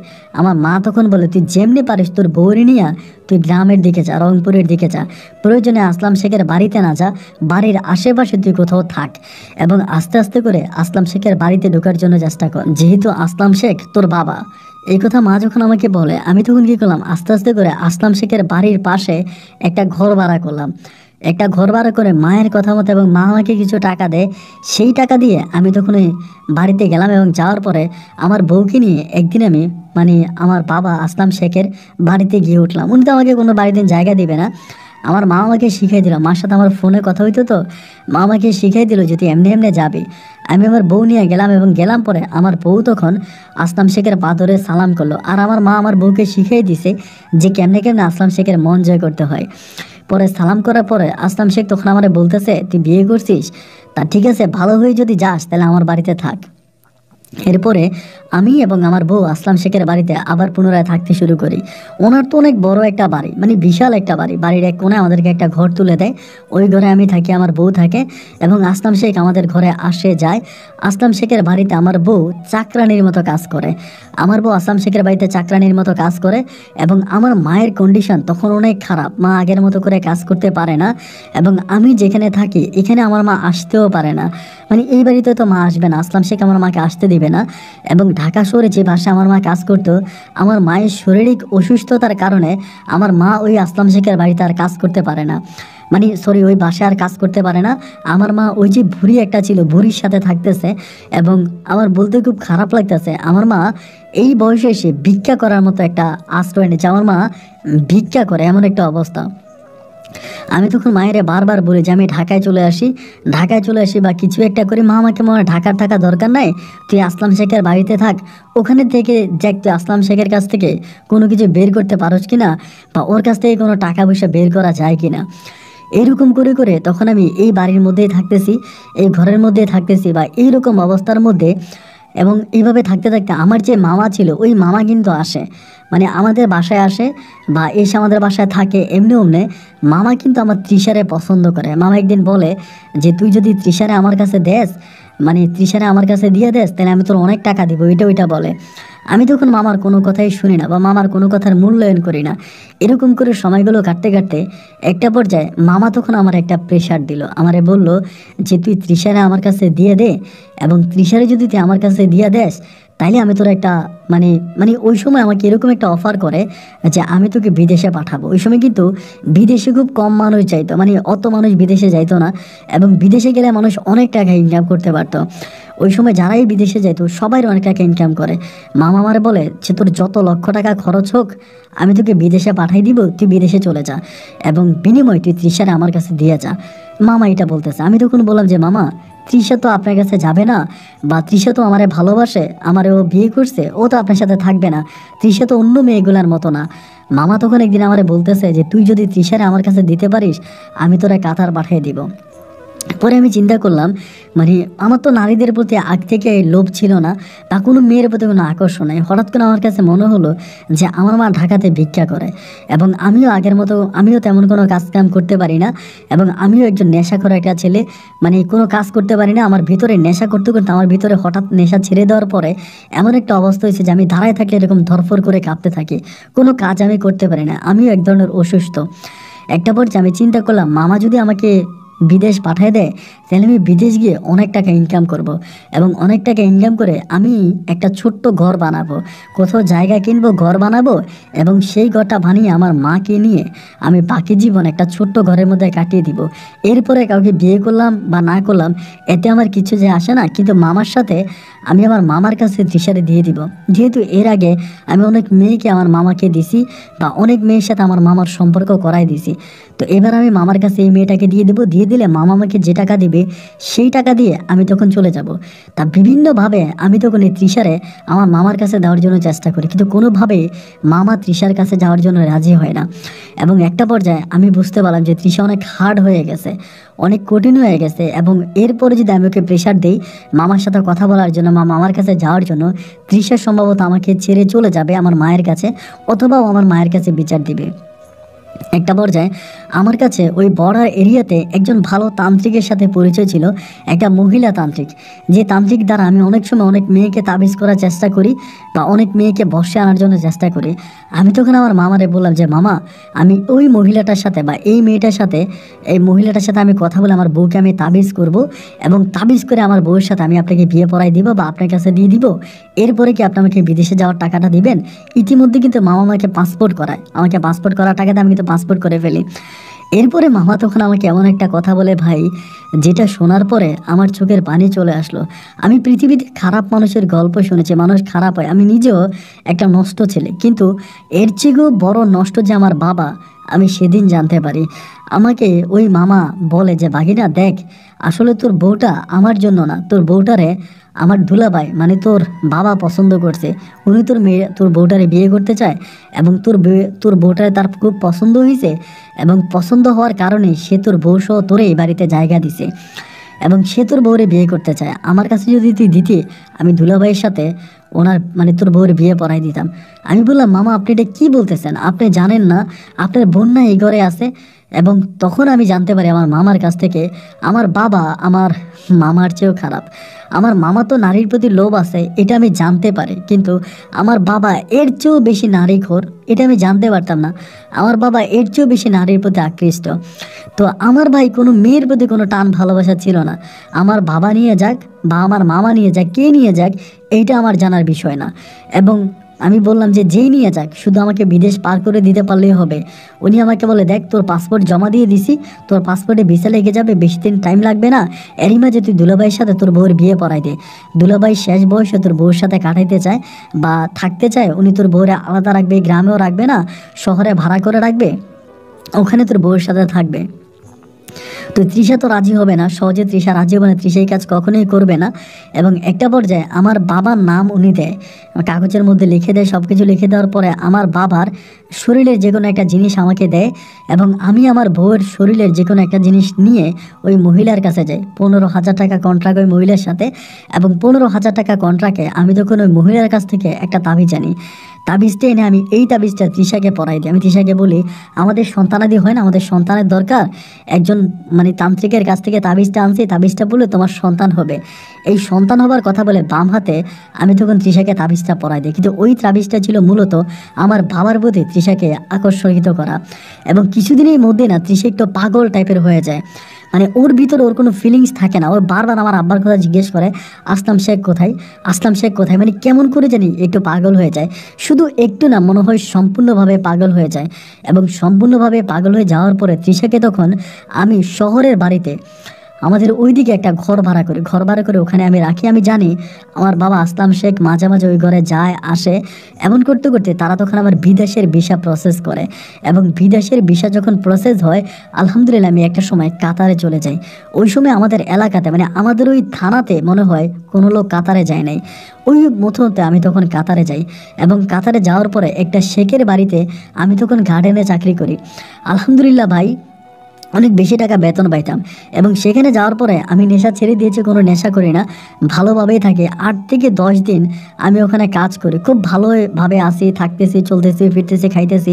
আমার মা তখন বলে তুই যেমনি পারিস তোর বউরে নিয়ে তুই গ্রামের দিকে যা, রংপুরের দিকে যা, প্রয়োজনে আসলাম শেখের বাড়িতে না যা, বাড়ির আশেপাশে তুই কোথাও থাক, এবং আস্তে আস্তে করে আসলাম শেখের বাড়িতে ঢোকার জন্য চেষ্টা কর, যেহেতু আসলাম শেখ তোর বাবা। এই কথা মা যখন আমাকে বলে, আমি তখন কী করলাম, আস্তে আস্তে করে আসলাম শেখের বাড়ির পাশে একটা ঘর ভাড়া করলাম। একটা ঘর ভাড়া করে মায়ের কথা মতো, এবং মা আমাকে কিছু টাকা দেয়, সেই টাকা দিয়ে আমি তখন ওই বাড়িতে গেলাম, এবং যাওয়ার পরে আমার বউকে নিয়ে একদিন আমি মানে আমার বাবা আসলাম শেখের বাড়িতে গিয়ে উঠলাম। উনি তো আমাকে কোনো বাড়িতে জায়গা দিবে না, আমার মা আমাকে শিখিয়ে দিল, মার সাথে আমার ফোনে কথা হইতো, তো মা আমাকে শিখিয়ে দিল যদি এমনি এমনি যাবে। আমি আমার বউ নিয়ে গেলাম, এবং গেলাম পরে আমার বউ তখন আসলাম শেখের পা ধরে সালাম করলো, আর আমার মা আমার বউকে শিখিয়ে দিছে যে কেমনে কেমনে আসলাম শেখের মন জয় করতে হয়। পরে সালাম করার পরে আসলাম শেখ তখন আমার বলতেছে তুই বিয়ে করছিস, তা ঠিক আছে ভালো হয়ে যদি যাস তাহলে আমার বাড়িতে থাক। এরপরে আমি এবং আমার বউ আসলাম শেখের বাড়িতে আবার পুনরায় থাকতে শুরু করি। ওনার তো অনেক বড় একটা বাড়ি, মানে বিশাল একটা বাড়ি। বাড়ির এক কোণে আমাদেরকে একটা ঘর তুলে দেয়, ওই ঘরে আমি থাকি, আমার বউ থাকে এবং আসলাম শেখ আমাদের ঘরে আসে যায়। আসলাম শেখের বাড়িতে আমার বউ চাকরানির মতো কাজ করে। আমার বউ আসলাম শেখের বাড়িতে চাকরানির মতো কাজ করে এবং আমার মায়ের কন্ডিশন তখন অনেক খারাপ, মা আগের মতো করে কাজ করতে পারে না এবং আমি যেখানে থাকি এখানে আমার মা আসতেও পারে না। মানে এই বাড়িতে তো মা আসবে না, আসলাম শেখ আমার মাকে আসতে দিবে না। এবং ঢাকা শহরে যে ভাষায় আমার মা কাজ করতো, আমার মায়ের শারীরিক অসুস্থতার কারণে আমার মা ওই আসলাম শেখের বাড়িতে আর কাজ করতে পারে না, মানে সরি ওই বাসায় আর কাজ করতে পারে না। আমার মা ওই যে ভুঁড়ি একটা ছিল ভুঁড়ির সাথে থাকতেছে এবং আমার বলতে খুব খারাপ লাগতেছে, আমার মা এই বয়সে এসে ভিক্ষা করার মতো একটা আশ্রয় নিচ্ছে। আমার মা ভিক্ষা করে এমন একটা অবস্থা। আমি তখন মায়েরে বারবার বলি যে আমি ঢাকায় চলে আসি, ঢাকায় চলে আসি বা কিছু একটা করি। মা আমাকে মনে হয় ঢাকার থাকা দরকার নাই, তুই আসলাম শেখের বাড়িতে থাক, ওখানে থেকে দেখ তুই আসলাম শেখের কাছ থেকে কোনো কিছু বের করতে পারোস কিনা বা ওর কাছ থেকে কোনো টাকা পয়সা বের করা যায় কিনা। এরকম করে করে তখন আমি এই বাড়ির মধ্যেই থাকতেছি, এই ঘরের মধ্যেই থাকতেছি বা এইরকম অবস্থার মধ্যে। এবং এইভাবে থাকতে থাকতে আমার যে মামা ছিল ওই মামা কিন্তু আসে, মানে আমাদের বাসায় আসে বা এসে আমাদের বাসায় থাকে। এমনি অমনে মামা কিন্তু আমার তৃষারে পছন্দ করে। মামা একদিন বলে যে তুই যদি তৃষারে আমার কাছে দেস, মানে তৃষারে আমার কাছে দিয়ে দেস, তাহলে আমি তোর অনেক টাকা দিব, ওইটা বলে। আমি তখন মামার কোনো কথাই শুনি না বা মামার কোনো কথার মূল্যায়ন করি না। এরকম করে সময়গুলো কাটতে কাটতে একটা পর্যায়ে মামা তখন আমার একটা প্রেশার দিল, আমারে বলল যে তুই তৃষারে আমার কাছে দিয়ে দে এবং তৃষারে যদি তুই আমার কাছে দিয়ে দেস তাইলে আমি তোর একটা মানে মানে ওই সময় আমাকে এরকম একটা অফার করে যে আমি তোকে বিদেশে পাঠাবো। ওই সময় কিন্তু বিদেশে খুব কম মানুষ যাইতো, মানে অত মানুষ বিদেশে যাইতো না এবং বিদেশে গেলে মানুষ অনেক টাকা ইনকাম করতে পারতো। ওই সময় যারাই বিদেশে যাইতো সবাই অনেক টাকা ইনকাম করে। মামা আমারে বলে যে তোর যত লক্ষ টাকা খরচ হোক আমি তোকে বিদেশে পাঠাই দিব, তুই বিদেশে চলে যা এবং বিনিময় তুই তৃষারে আমার কাছে দিয়ে যা। মামা এটা বলতেছে। আমি তখন বললাম যে মামা তৃষা তো আপনার কাছে যাবে না বা তৃষা তো আমারে ভালোবাসে, আমারে ও বিয়ে করছে, ও তো আপনার সাথে থাকবে না, তৃষা তো অন্য মেয়েগুলার মতো না। মামা তখন একদিন আমারে বলতেছে যে তুই যদি তৃষারে আমার কাছে দিতে পারিস আমি তোরা কাতার পাঠিয়ে দিব। পরে আমি চিন্তা করলাম, মানে আমার তো নারীদের প্রতি আগ থেকে লোভ ছিল না বা কোনো মেয়ের প্রতি কোনো আকর্ষণ নাই। হঠাৎ করে আমার কাছে মনে হলো যে আমার মা ঢাকাতে ভিক্ষা করে এবং আমিও আগের মতো আমিও তেমন কোনো কাজ কাম করতে পারি না এবং আমিও একজন নেশাখোর একটা ছেলে, মানে কোনো কাজ করতে পারি না। আমার ভিতরে নেশা করতে করতে আমার ভিতরে হঠাৎ নেশা ছেড়ে দেওয়ার পরে এমন একটা অবস্থা হয়েছে যে আমি দাঁড়ায় থাকলে এরকম ধরফর করে কাঁপতে থাকি, কোনো কাজ আমি করতে পারি না, আমিও এক ধরনের অসুস্থ। একটা পর্যায়ে আমি চিন্তা করলাম মামা যদি আমাকে বিদেশ পাঠিয়ে দেয় তাহলে আমি বিদেশ গিয়ে অনেক টাকা ইনকাম করব এবং অনেক টাকা ইনকাম করে আমি একটা ছোট্ট ঘর বানাবো, কোথাও জায়গা কিনবো, ঘর বানাবো এবং সেই ঘরটা বানিয়ে আমার মাকে নিয়ে আমি বাকি জীবন একটা ছোট্ট ঘরের মধ্যে কাটিয়ে দিব। এরপরে কাউকে বিয়ে করলাম বা না করলাম এতে আমার কিছু যে আসে না, কিন্তু মামার সাথে আমি আমার মামার কাছে তৃষারে দিয়ে দিব। যেহেতু এর আগে আমি অনেক মেয়েকে আমার মামাকে দিছি বা অনেক মেয়ের সাথে আমার মামার সম্পর্ক করাই দিছি, তো এবার আমি মামার কাছে এই মেয়েটাকে দিয়ে দেবো। দিয়ে দিলে মামা আমাকে যে টাকা দেবে সেই টাকা দিয়ে আমি তখন চলে যাব। তা বিভিন্নভাবে আমি তখন এই তৃষারে আমার মামার কাছে দেওয়ার জন্য চেষ্টা করি, কিন্তু কোনোভাবে মামা তৃষার কাছে যাওয়ার জন্য রাজি হয় না। এবং একটা পর্যায়ে আমি বুঝতে পারলাম যে তৃষা অনেক হার্ড হয়ে গেছে, অনেক কঠিন হয়ে গেছে এবং এরপরে যদি আমি ওকে প্রেশার দিই মামার সাথে কথা বলার জন্য, মামার কাছে যাওয়ার জন্য, তৃষা সম্ভবত আমাকে ছেড়ে চলে যাবে আমার মায়ের কাছে অথবা আমার মায়ের কাছে বিচার দিবে। একটা পর্যায়ে আমার কাছে ওই বর্ডার এরিয়াতে একজন ভালো তান্ত্রিকের সাথে পরিচয় ছিল, একটা মহিলা তান্ত্রিক, যে তান্ত্রিক দ্বারা আমি অনেক সময় অনেক মেয়েকে তাবিজ করার চেষ্টা করি বা অনেক মেয়েকে বশে আনার জন্য চেষ্টা করি। আমি তখন আমার মামারে বললাম যে মামা আমি ওই মহিলাটার সাথে বা এই মেয়েটার সাথে, এই মহিলাটার সাথে আমি কথা বলে আমার বউকে আমি তাবিজ করব এবং তাবিজ করে আমার বউয়ের সাথে আমি আপনাকে বিয়ে পড়াই দিব বা আপনার কাছে দিয়ে দিব। এরপরে কি আপনি আমাকে বিদেশে যাওয়ার টাকাটা দিবেন? ইতিমধ্যে কিন্তু মামা আমাকে পাসপোর্ট করায়, আমাকে পাসপোর্ট করার টাকাতে আমি কিন্তু পাসপোর্ট করে ফেলি। এরপরে মামা তখন আমাকে এমন একটা কথা বলে ভাই, যেটা শোনার পরে আমার চোখের পানি চলে আসলো। আমি পৃথিবীতে খারাপ মানুষের গল্প শুনেছি, মানুষ খারাপ হয়, আমি নিজেও একটা নষ্ট ছেলে, কিন্তু এর চেয়েও বড় নষ্ট যে আমার বাবা আমি সেদিন জানতে পারি। আমাকে ওই মামা বলে যে বাগিনা দেখ, আসলে তোর বউটা আমার জন্য না, তোর বউটারে আমার দুলাভাই মানে তোর বাবা পছন্দ করছে, উনি তোর বউটারে বিয়ে করতে চায় এবং তোর বউটারে তার খুব পছন্দ হয়েছে এবং পছন্দ হওয়ার কারণে সে তোর বউ সহ তোরে এই বাড়িতে জায়গা দিছে। এবং সে তোর বউরে বিয়ে করতে চায়। আমার কাছে যদি তুই দিতি, আমি দুলাভাইয়ের সাথে ওনার মানে তোর বউয়ের বিয়ে পড়াই দিতাম। আমি বললাম, মামা আপনি এটা কী বলতেছেন? আপনি জানেন না আপনার বোন না এই ঘরে আছে? এবং তখন আমি জানতে পারি আমার মামার কাছ থেকে, আমার বাবা আমার মামার চেয়েও খারাপ। আমার মামা তো নারীর প্রতি লোভ আছে, এটা আমি জানতে পারি, কিন্তু আমার বাবা এর চেয়েও বেশি নারীখোর, এটা আমি জানতে পারতাম না। আমার বাবা এর চেয়েও বেশি নারীর প্রতি আকৃষ্ট। তো আমার ভাই কোনো মেয়ের প্রতি কোনো টান ভালোবাসা ছিল না। আমার বাবা নিয়ে যাক বা আমার মামা নিয়ে যাক, কে নিয়ে যাক, এইটা আমার জানার বিষয় না। এবং আমি বললাম যে যেই নিয়ে যাক, শুধু আমাকে বিদেশ পার করে দিতে পারলেই হবে। উনি আমাকে বলে, দেখ তোর পাসপোর্ট জমা দিয়ে দিছি, তোর পাসপোর্টে ভিসা লেগে যাবে, বেশি দিন টাইম লাগবে না। এরই মাঝে তুই দুলাভাইয়ের সাথে তোর বউয়ের বিয়ে পড়াই দে। দুলাভাই শেষ বয়সে তোর বউর সাথে কাটাইতে চায় বা থাকতে চায়, উনি তোর বউরে আলাদা রাখবে, গ্রামেও রাখবে না, শহরে ভাড়া করে রাখবে, ওখানে তোর বউয়ের সাথে থাকবে। তো তৃষা তো রাজি হবে না, সহজে তৃষা রাজি হবে না, তৃষা এই কাজ কখনোই করবে না। এবং একটা পর্যায়ে আমার বাবার নাম উনি দেয়, কাগজের মধ্যে লিখে দেয়। সব কিছু লিখে দেওয়ার পরে আমার বাবার শরীরের যে কোনো একটা জিনিস আমাকে দেয়, এবং আমি আমার বউয়ের শরীরের যে কোনো একটা জিনিস নিয়ে ওই মহিলার কাছে যাই। 15,000 টাকা কন্ট্রাক্ট ওই মহিলার সাথে, এবং 15,000 টাকা কন্ট্রাক্টে আমি যখন ওই মহিলার কাছ থেকে একটা তাবিজ আনি, তাবিজটা এনে আমি এই তাবিজটা তৃষাকে পরাই দিই। আমি তৃষাকে বলি, আমাদের সন্তানাদি হয় না, আমাদের সন্তানের দরকার, একজন মানে তান্ত্রিকের কাছ থেকে তাবিজটা আনছি, তাবিজটা বলে তোমার সন্তান হবে। এই সন্তান হবার কথা বলে বাম হাতে আমি তখন তৃষাকে তাবিজটা পরাই দিই। কিন্তু ওই তাবিজটা ছিল মূলত আমার বাবার প্রতি তৃষাকে আকর্ষিত করা। এবং কিছুদিনের মধ্যে না তৃষা একটু পাগল টাইপের হয়ে যায়, মানে ওর ভিতরে ওর কোনো ফিলিংস থাকে না। ওর বারবার আমার আব্বার কথা জিজ্ঞেস করে, আসলাম শেখ কোথায়, আসলাম শেখ কোথায়, মানে কেমন করে জানি একটু পাগল হয়ে যায়। শুধু একটু না, মনে হয় সম্পূর্ণভাবে পাগল হয়ে যায়। এবং সম্পূর্ণভাবে পাগল হয়ে যাওয়ার পরে তৃষাকে তখন আমি শহরের বাড়িতে, আমাদের ওইদিকে একটা ঘর ভাড়া করি, ঘর ভাড়া করে ওখানে আমি রাখি। আমি জানি আমার বাবা আসলাম শেখ মাঝে মাঝে ওই ঘরে যায় আসে। এমন করতে করতে তারা তখন আমার বিদেশের ভিসা প্রসেস করে, এবং বিদেশের ভিসা যখন প্রসেস হয়, আলহামদুলিল্লাহ আমি একটা সময় কাতারে চলে যাই। ওই সময় আমাদের এলাকাতে মানে আমাদের ওই থানাতে মনে হয় কোনো লোক কাতারে যায় নাই। ওই মতোতে আমি তখন কাতারে যাই, এবং কাতারে যাওয়ার পরে একটা শেখের বাড়িতে আমি তখন গার্ডেনে চাকরি করি। আলহামদুলিল্লাহ ভাই, অনেক বেশি টাকা বেতন পাইতাম। এবং সেখানে যাওয়ার পরে আমি নেশা ছেড়ে দিয়েছি, কোনো নেশা করি না, ভালোভাবেই থাকি। 8 থেকে 10 দিন আমি ওখানে কাজ করি, খুব ভালোভাবে আসি, থাকতেছি, চলতেছি, ফিরতেছি, খাইতেছি।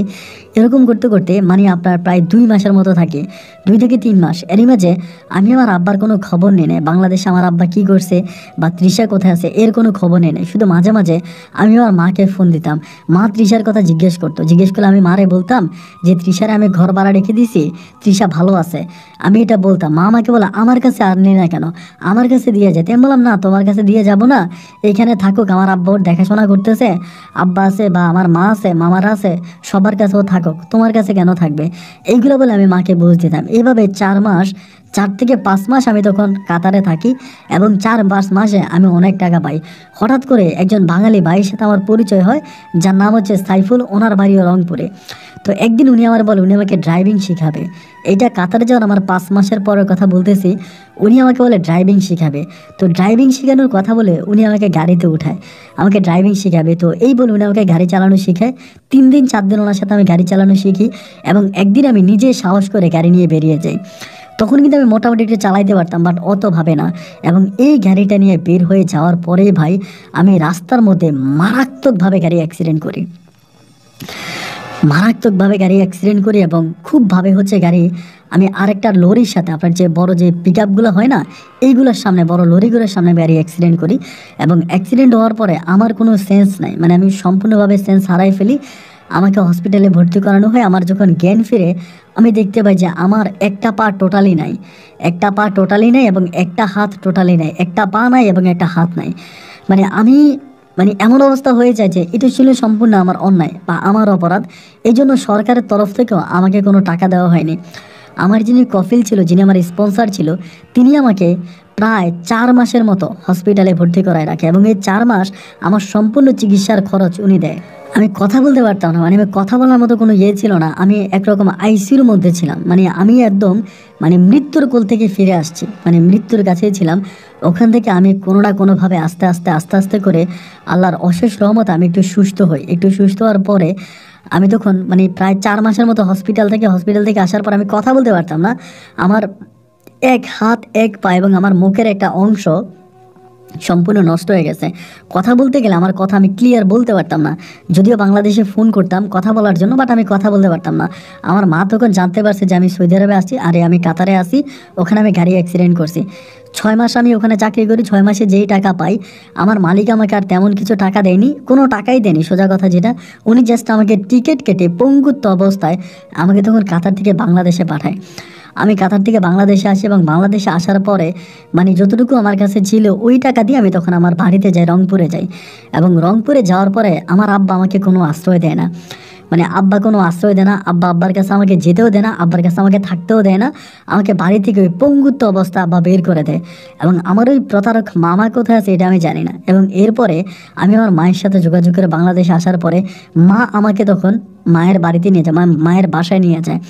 এরকম করতে করতে মানে আপনার প্রায় 2 মাসের মতো থাকি, 2 থেকে 3 মাস। এরই মাঝে আমি আমার আব্বার কোনো খবর নিই না, বাংলাদেশে আমার আব্বা কী করছে বা তৃষা কোথায় আছে এর কোনো খবর নিই না। শুধু মাঝে মাঝে আমি আমার মাকে ফোন দিতাম, মা তৃষার কথা জিজ্ঞেস করতো। জিজ্ঞেস করলে আমি মারে বলতাম যে তৃষারে আমি ঘর ভাড়া রেখে দিছি, তৃষা ভালো আছে। আমি এটা বলতাম, মা আমাকে বলে আমার কাছে আর নেই না কেন, আমার কাছে দিয়ে যেতে। আমি বললাম, না তোমার কাছে দিয়ে যাব না, এইখানে থাকুক, আমার আব্বা ওর দেখাশোনা করতেছে, আব্বা আছে বা আমার মা আছে, মামারা আছে, সবার কাছেও থাকুক, তোমার কাছে কেন থাকবে, এইগুলো বলে আমি মাকে বুঝ দিতাম। এইভাবে 4 মাস, 4 থেকে 5 মাস আমি তখন কাতারে থাকি, এবং 4-5 মাসে আমি অনেক টাকা পাই। হঠাৎ করে একজন বাঙালি ভাইয়ের সাথে আমার পরিচয় হয়, যার নাম হচ্ছে সাইফুল, ওনার বাড়িও রংপুরে। তো একদিন উনি আমার বলে উনি আমাকে ড্রাইভিং শেখাবে। এইটা কাতারে যাওয়ার আমার 5 মাসের পরের কথা বলতেছি। উনি আমাকে বলে ড্রাইভিং শেখাবে। তো ড্রাইভিং শেখানোর কথা বলে উনি আমাকে গাড়িতে উঠায়, আমাকে ড্রাইভিং শেখাবে। তো এই বলে উনি আমাকে গাড়ি চালানো শেখায়। 3 দিন 4 দিন ওনার সাথে আমি গাড়ি চালানো শিখি, এবং একদিন আমি নিজে সাহস করে গাড়ি নিয়ে বেরিয়ে যাই। তখন কিন্তু আমি মোটামুটি একটু চালাইতে পারতাম, বাট অত ভাবে না। এবং এই গাড়িটা নিয়ে বের হয়ে যাওয়ার পরেই ভাই আমি রাস্তার মধ্যে মারাত্মকভাবে গাড়ি অ্যাক্সিডেন্ট করি, মারাত্মকভাবে গাড়ি অ্যাক্সিডেন্ট করি। এবং খুবভাবে হচ্ছে গাড়ি আমি আরেকটা লরির সাথে, আপনার যে বড় যে পিক আপগুলো হয় না, এইগুলোর সামনে, বড় লরিগুলোর সামনে গাড়ি অ্যাক্সিডেন্ট করি। এবং অ্যাক্সিডেন্ট হওয়ার পরে আমার কোনো সেন্স নাই, মানে আমি সম্পূর্ণভাবে সেন্স হারাই ফেলি। আমাকে হসপিটালে ভর্তি করানো হয়। আমার যখন জ্ঞান ফিরে আমি দেখতে পাই যে আমার একটা পা টোটালি নাই, একটা পা টোটালি নাই, এবং একটা হাত টোটালি নাই, একটা পা নাই এবং একটা হাত নাই। মানে আমি মানে এমন অবস্থা হয়ে যায় যে এটা ছিল সম্পূর্ণ আমার অন্যায় বা আমার অপরাধ। এই জন্য সরকারের তরফ থেকেও আমাকে কোনো টাকা দেওয়া হয়নি। আমার যিনি কফিল ছিল, যিনি আমার স্পন্সর ছিল, তিনি আমাকে প্রায় 4 মাসের মতো হসপিটালে ভর্তি করায় রাখে, এবং এই 4 মাস আমার সম্পূর্ণ চিকিৎসার খরচ উনি দেয়। আমি কথা বলতে পারতাম না, মানে আমি কথা বলার মতো কোনো ইয়ে ছিল না। আমি একরকম আইসিইউর মধ্যে ছিলাম, মানে আমি একদম মানে মৃত্যুর কোল থেকে ফিরে আসছি, মানে মৃত্যুর কাছেই ছিলাম। ওখান থেকে আমি কোনো না কোনোভাবে আস্তে আস্তে আস্তে আস্তে করে আল্লাহর অশেষ রহমতে আমি একটু সুস্থ হই। একটু সুস্থ হওয়ার পরে আমি তখন মানে প্রায় 4 মাসের মতো হসপিটাল থেকে আসার পর আমি কথা বলতে পারতাম না। আমার এক হাত এক পা এবং আমার মুখের একটা অংশ সম্পূর্ণ নষ্ট হয়ে গেছে। কথা বলতে গেলে আমার কথা আমি ক্লিয়ার বলতে পারতাম না, যদিও বাংলাদেশে ফোন করতাম কথা বলার জন্য, বাট আমি কথা বলতে পারতাম না। আমার মা তখন জানতে পারছে যে আমি সৌদি আরবে আসছি, আরে আমি কাতারে আসি, ওখানে আমি গাড়ি অ্যাক্সিডেন্ট করছি। 6 মাস আমি ওখানে চাকরি করি, 6 মাসে যেই টাকা পাই আমার মালিক আমাকে আর তেমন কিছু টাকা দেয়নি, কোনো টাকাই দেয়নি সোজা কথা যেটা। উনি জাস্ট আমাকে টিকিট কেটে পঙ্গুত্ব অবস্থায় আমাকে তখন কাতার থেকে বাংলাদেশে পাঠায়। আমি কাতার থেকে বাংলাদেশে আসি এবং বাংলাদেশে আসার পরে মানে যতটুকু আমার কাছে ছিল ওই টাকা দিয়ে আমি তখন আমার বাড়িতে যাই, রংপুরে যাই। এবং রংপুরে যাওয়ার পরে আমার আব্বা আমাকে কোনো আশ্রয় দেয় না, মানে আব্বা কোনো আশ্রয় দেয় না, আব্বার কাছে আমাকে যেতেও দেয় না, আব্বার কাছে আমাকে থাকতেও দেয় না। আমাকে বাড়ি থেকে ওই পঙ্গুত্ব অবস্থা আব্বা বের করে দেয়। এবং আমার ওই প্রতারক মামা কোথায় আছে এটা আমি জানি না। এবং এরপরে আমি আমার মায়ের সাথে যোগাযোগ করে বাংলাদেশে আসার পরে মা আমাকে তখন মায়ের বাড়িতে নিয়ে যায়, মায়ের বাসায় নিয়ে যায়।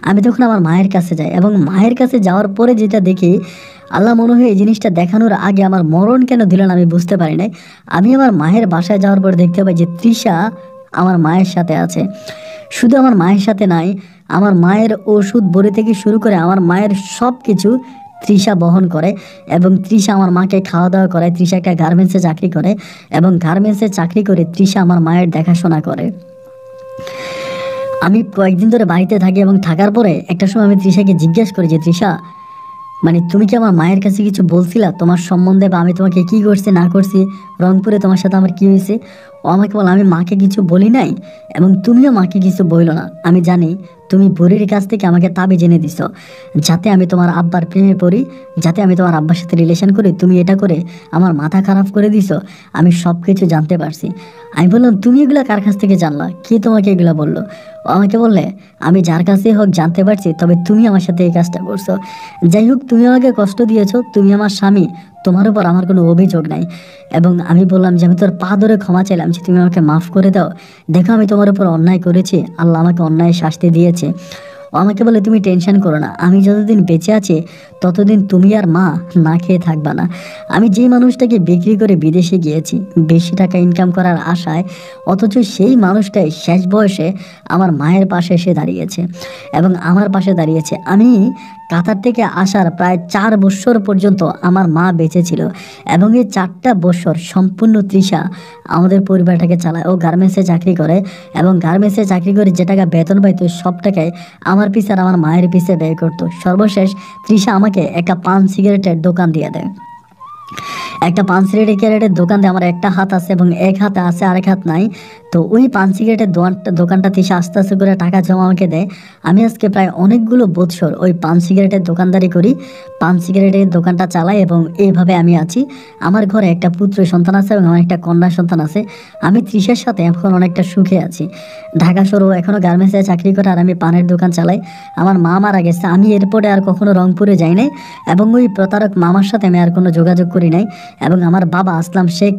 আমি তখন আমার মায়ের কাছে যাই এবং মায়ের কাছে যাওয়ার পরে যেটা দেখি, আল্লাহ মনে হয় এই জিনিসটা দেখানোর আগে আমার মরণ কেন দিলেন আমি বুঝতে পারি নাই। আমি আমার মায়ের বাসায় যাওয়ার পর দেখতে পাই যে তৃষা আমার মায়ের সাথে আছে। শুধু আমার মায়ের সাথে নাই, আমার মায়ের ওষুধ বড়ি থেকে শুরু করে আমার মায়ের সব কিছু তৃষা বহন করে। এবং তৃষা আমার মাকে খাওয়া দাওয়া করে, তৃষা একটা গার্মেন্টসে চাকরি করে এবং গার্মেন্টসে চাকরি করে তৃষা আমার মায়ের দেখাশোনা করে। আমি কয়েকদিন ধরে বাড়িতে থাকি এবং থাকার পরে একটা সময় আমি তৃষাকে জিজ্ঞেস করি যে তৃষা, মানে তুমি কি আমার মায়ের কাছে কিছু বলছিলা তোমার সম্বন্ধে, বা আমি তোমাকে কি করছি না করছি, রংপুরে তোমার সাথে আমার কি হয়েছে? ও আমাকে বলে আমি মাকে কিছু বলি নাই এবং তুমিও মাকে কিছু বইল না। আমি জানি তুমি বুড়ির কাছ থেকে আমাকে তাবিজ এনে দিছ যাতে আমি তোমার আব্বার প্রেমে পড়ি, যাতে আমি তোমার আব্বার সাথে রিলেশন করি। তুমি এটা করে আমার মাথা খারাপ করে দিছ, আমি সব কিছু জানতে পারছি। আমি বললাম তুমি এগুলো কার কাছ থেকে জানলা, কে তোমাকে এগুলো বললো? ও আমাকে বললে আমি যার কাছেই হোক জানতে পারছি, তবে তুমি আমার সাথে এই কাজটা করছো। যাই হোক তুমি আমাকে কষ্ট দিয়েছো, তুমি আমার স্বামী, তোমার উপর আমার কোনো অভিযোগ নাই। এবং আমি বললাম যে আমি তোর পা ধরে ক্ষমা চাইলাম যে তুমি আমাকে মাফ করে দাও, দেখো আমি তোমার উপর অন্যায় করেছি, আল্লাহ আমাকে অন্যায় শাস্তি দিয়েছে। ও আমাকে বলে তুমি টেনশন করো না, আমি যতদিন বেঁচে আছি ততদিন তুমি আর মা না খেয়ে থাকবা না। আমি যে মানুষটাকে বিক্রি করে বিদেশে গিয়েছি বেশি টাকা ইনকাম করার আশায়, অথচ সেই মানুষটাই শেষ বয়সে আমার মায়ের পাশে এসে দাঁড়িয়েছে এবং আমার পাশে দাঁড়িয়েছে। আমি কাতার থেকে আসার প্রায় 4 বছর পর্যন্ত আমার মা বেঁচে ছিল এবং এই 4টা বছর সম্পূর্ণ তৃষা আমাদের পরিবারটাকে চালায়। ও গার্মেন্টসে চাকরি করে এবং গার্মেন্টসে চাকরি করে যে টাকা বেতন পাইতো সব টাকায় আমার পিছে আর আমার মায়ের পিছে ব্যয় করতো। সর্বশেষ তৃষা আমাকে একটা পান সিগারেটের দোকান দিয়ে দেয়। একটা পান সিগারেটের দোকান দিয়ে আমার একটা হাত আছে এবং এক হাতে আছে, আরেক হাত নাই। তো ওই পান সিগারেটের দোকানটা তৃষা আস্তে আস্তে করে টাকা জমা আমাকে দেয়। আমি আজকে প্রায় অনেকগুলো বছর ওই পান সিগারেটের দোকানদারি করি, পান সিগারেটের দোকানটা চালাই এবং এইভাবে আমি আছি। আমার ঘরে একটা পুত্র সন্তান আছে এবং আমার একটা কন্যা সন্তান আছে। আমি তৃষার সাথে এখন অনেকটা সুখে আছি। ঢাকা শহরেও এখনও গার্মেন্টসে চাকরি করে আর আমি পানের দোকান চালাই। আমার মা মারা গেছে, আমি এরপরে আর কখনো রংপুরে যাই নাই এবং ওই প্রতারক মামার সাথে আমি আর কোনো যোগাযোগ করি নাই। এবং আমার বাবা আসলাম শেখ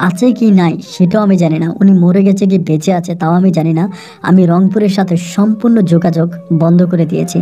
আছে কি নাই সেটাও আমি জানি না, উনি মরে গেছে কি বেঁচে আছে তাও আমি জানি না। আমি রংপুরের সাথে সম্পূর্ণ যোগাযোগ বন্ধ করে দিয়েছি।